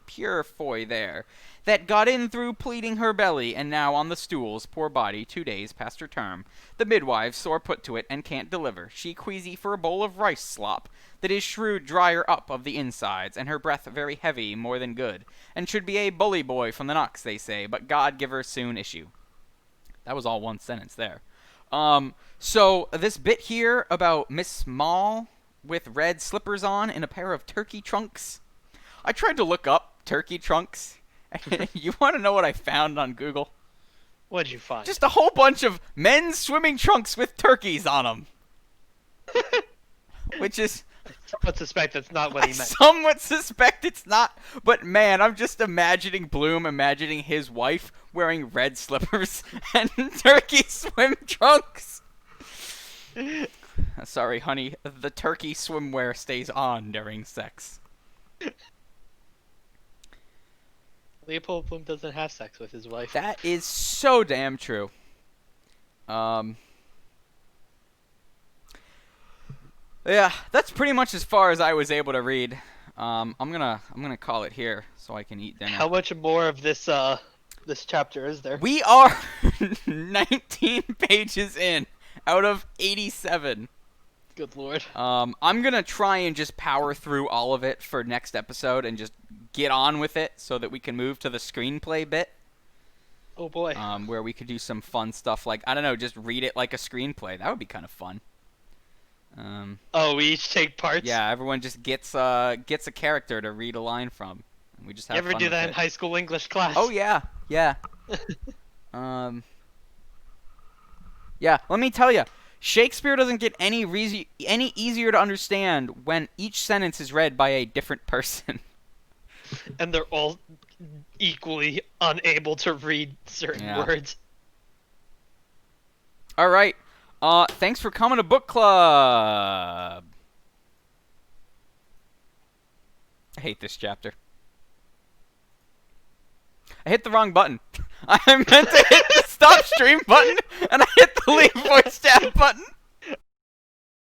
pure foy there, that got in through pleading her belly, and now on the stools, poor body, 2 days past her term. The midwife sore put to it, and can't deliver, she queasy for a bowl of rice slop, that is shrewd dryer up of the insides, and her breath very heavy, more than good, and should be a bully boy from the knocks, they say, but God give her soon issue. That was all one sentence there. So this bit here about Miss Mall with red slippers on in a pair of turkey trunks, I tried to look up turkey trunks. You want to know what I found on Google?
What'd you find?
Just a whole bunch of men's swimming trunks with turkeys on them. Which is...
Somewhat suspect that's not what he meant.
Somewhat suspect it's not. But man, I'm just imagining Bloom imagining his wife wearing red slippers and turkey swim trunks. Sorry, honey. The turkey swimwear stays on during sex.
Leopold Bloom doesn't have sex with his wife.
That is so damn true. Yeah, that's pretty much as far as I was able to read. I'm gonna call it here so I can eat dinner.
How much more of this this chapter is there?
We are 19 pages in out of 87.
Good lord.
I'm gonna try and just power through all of it for next episode and just get on with it so that we can move to the screenplay bit.
Oh boy.
Where we could do some fun stuff like, I don't know, just read it like a screenplay. That would be kind of fun.
Oh, we each take parts?
Yeah, everyone just gets a character to read a line from. And we just have
You ever
fun
do
with
that
it.
in high school English class?
Oh yeah, yeah. Yeah, let me tell you, Shakespeare doesn't get any easier to understand when each sentence is read by a different person.
And they're all equally unable to read certain
Yeah.
words.
All right. Thanks for coming to book club. I hate this chapter. I hit the wrong button. I meant to hit the stop stream button, and I hit the leave voice chat button.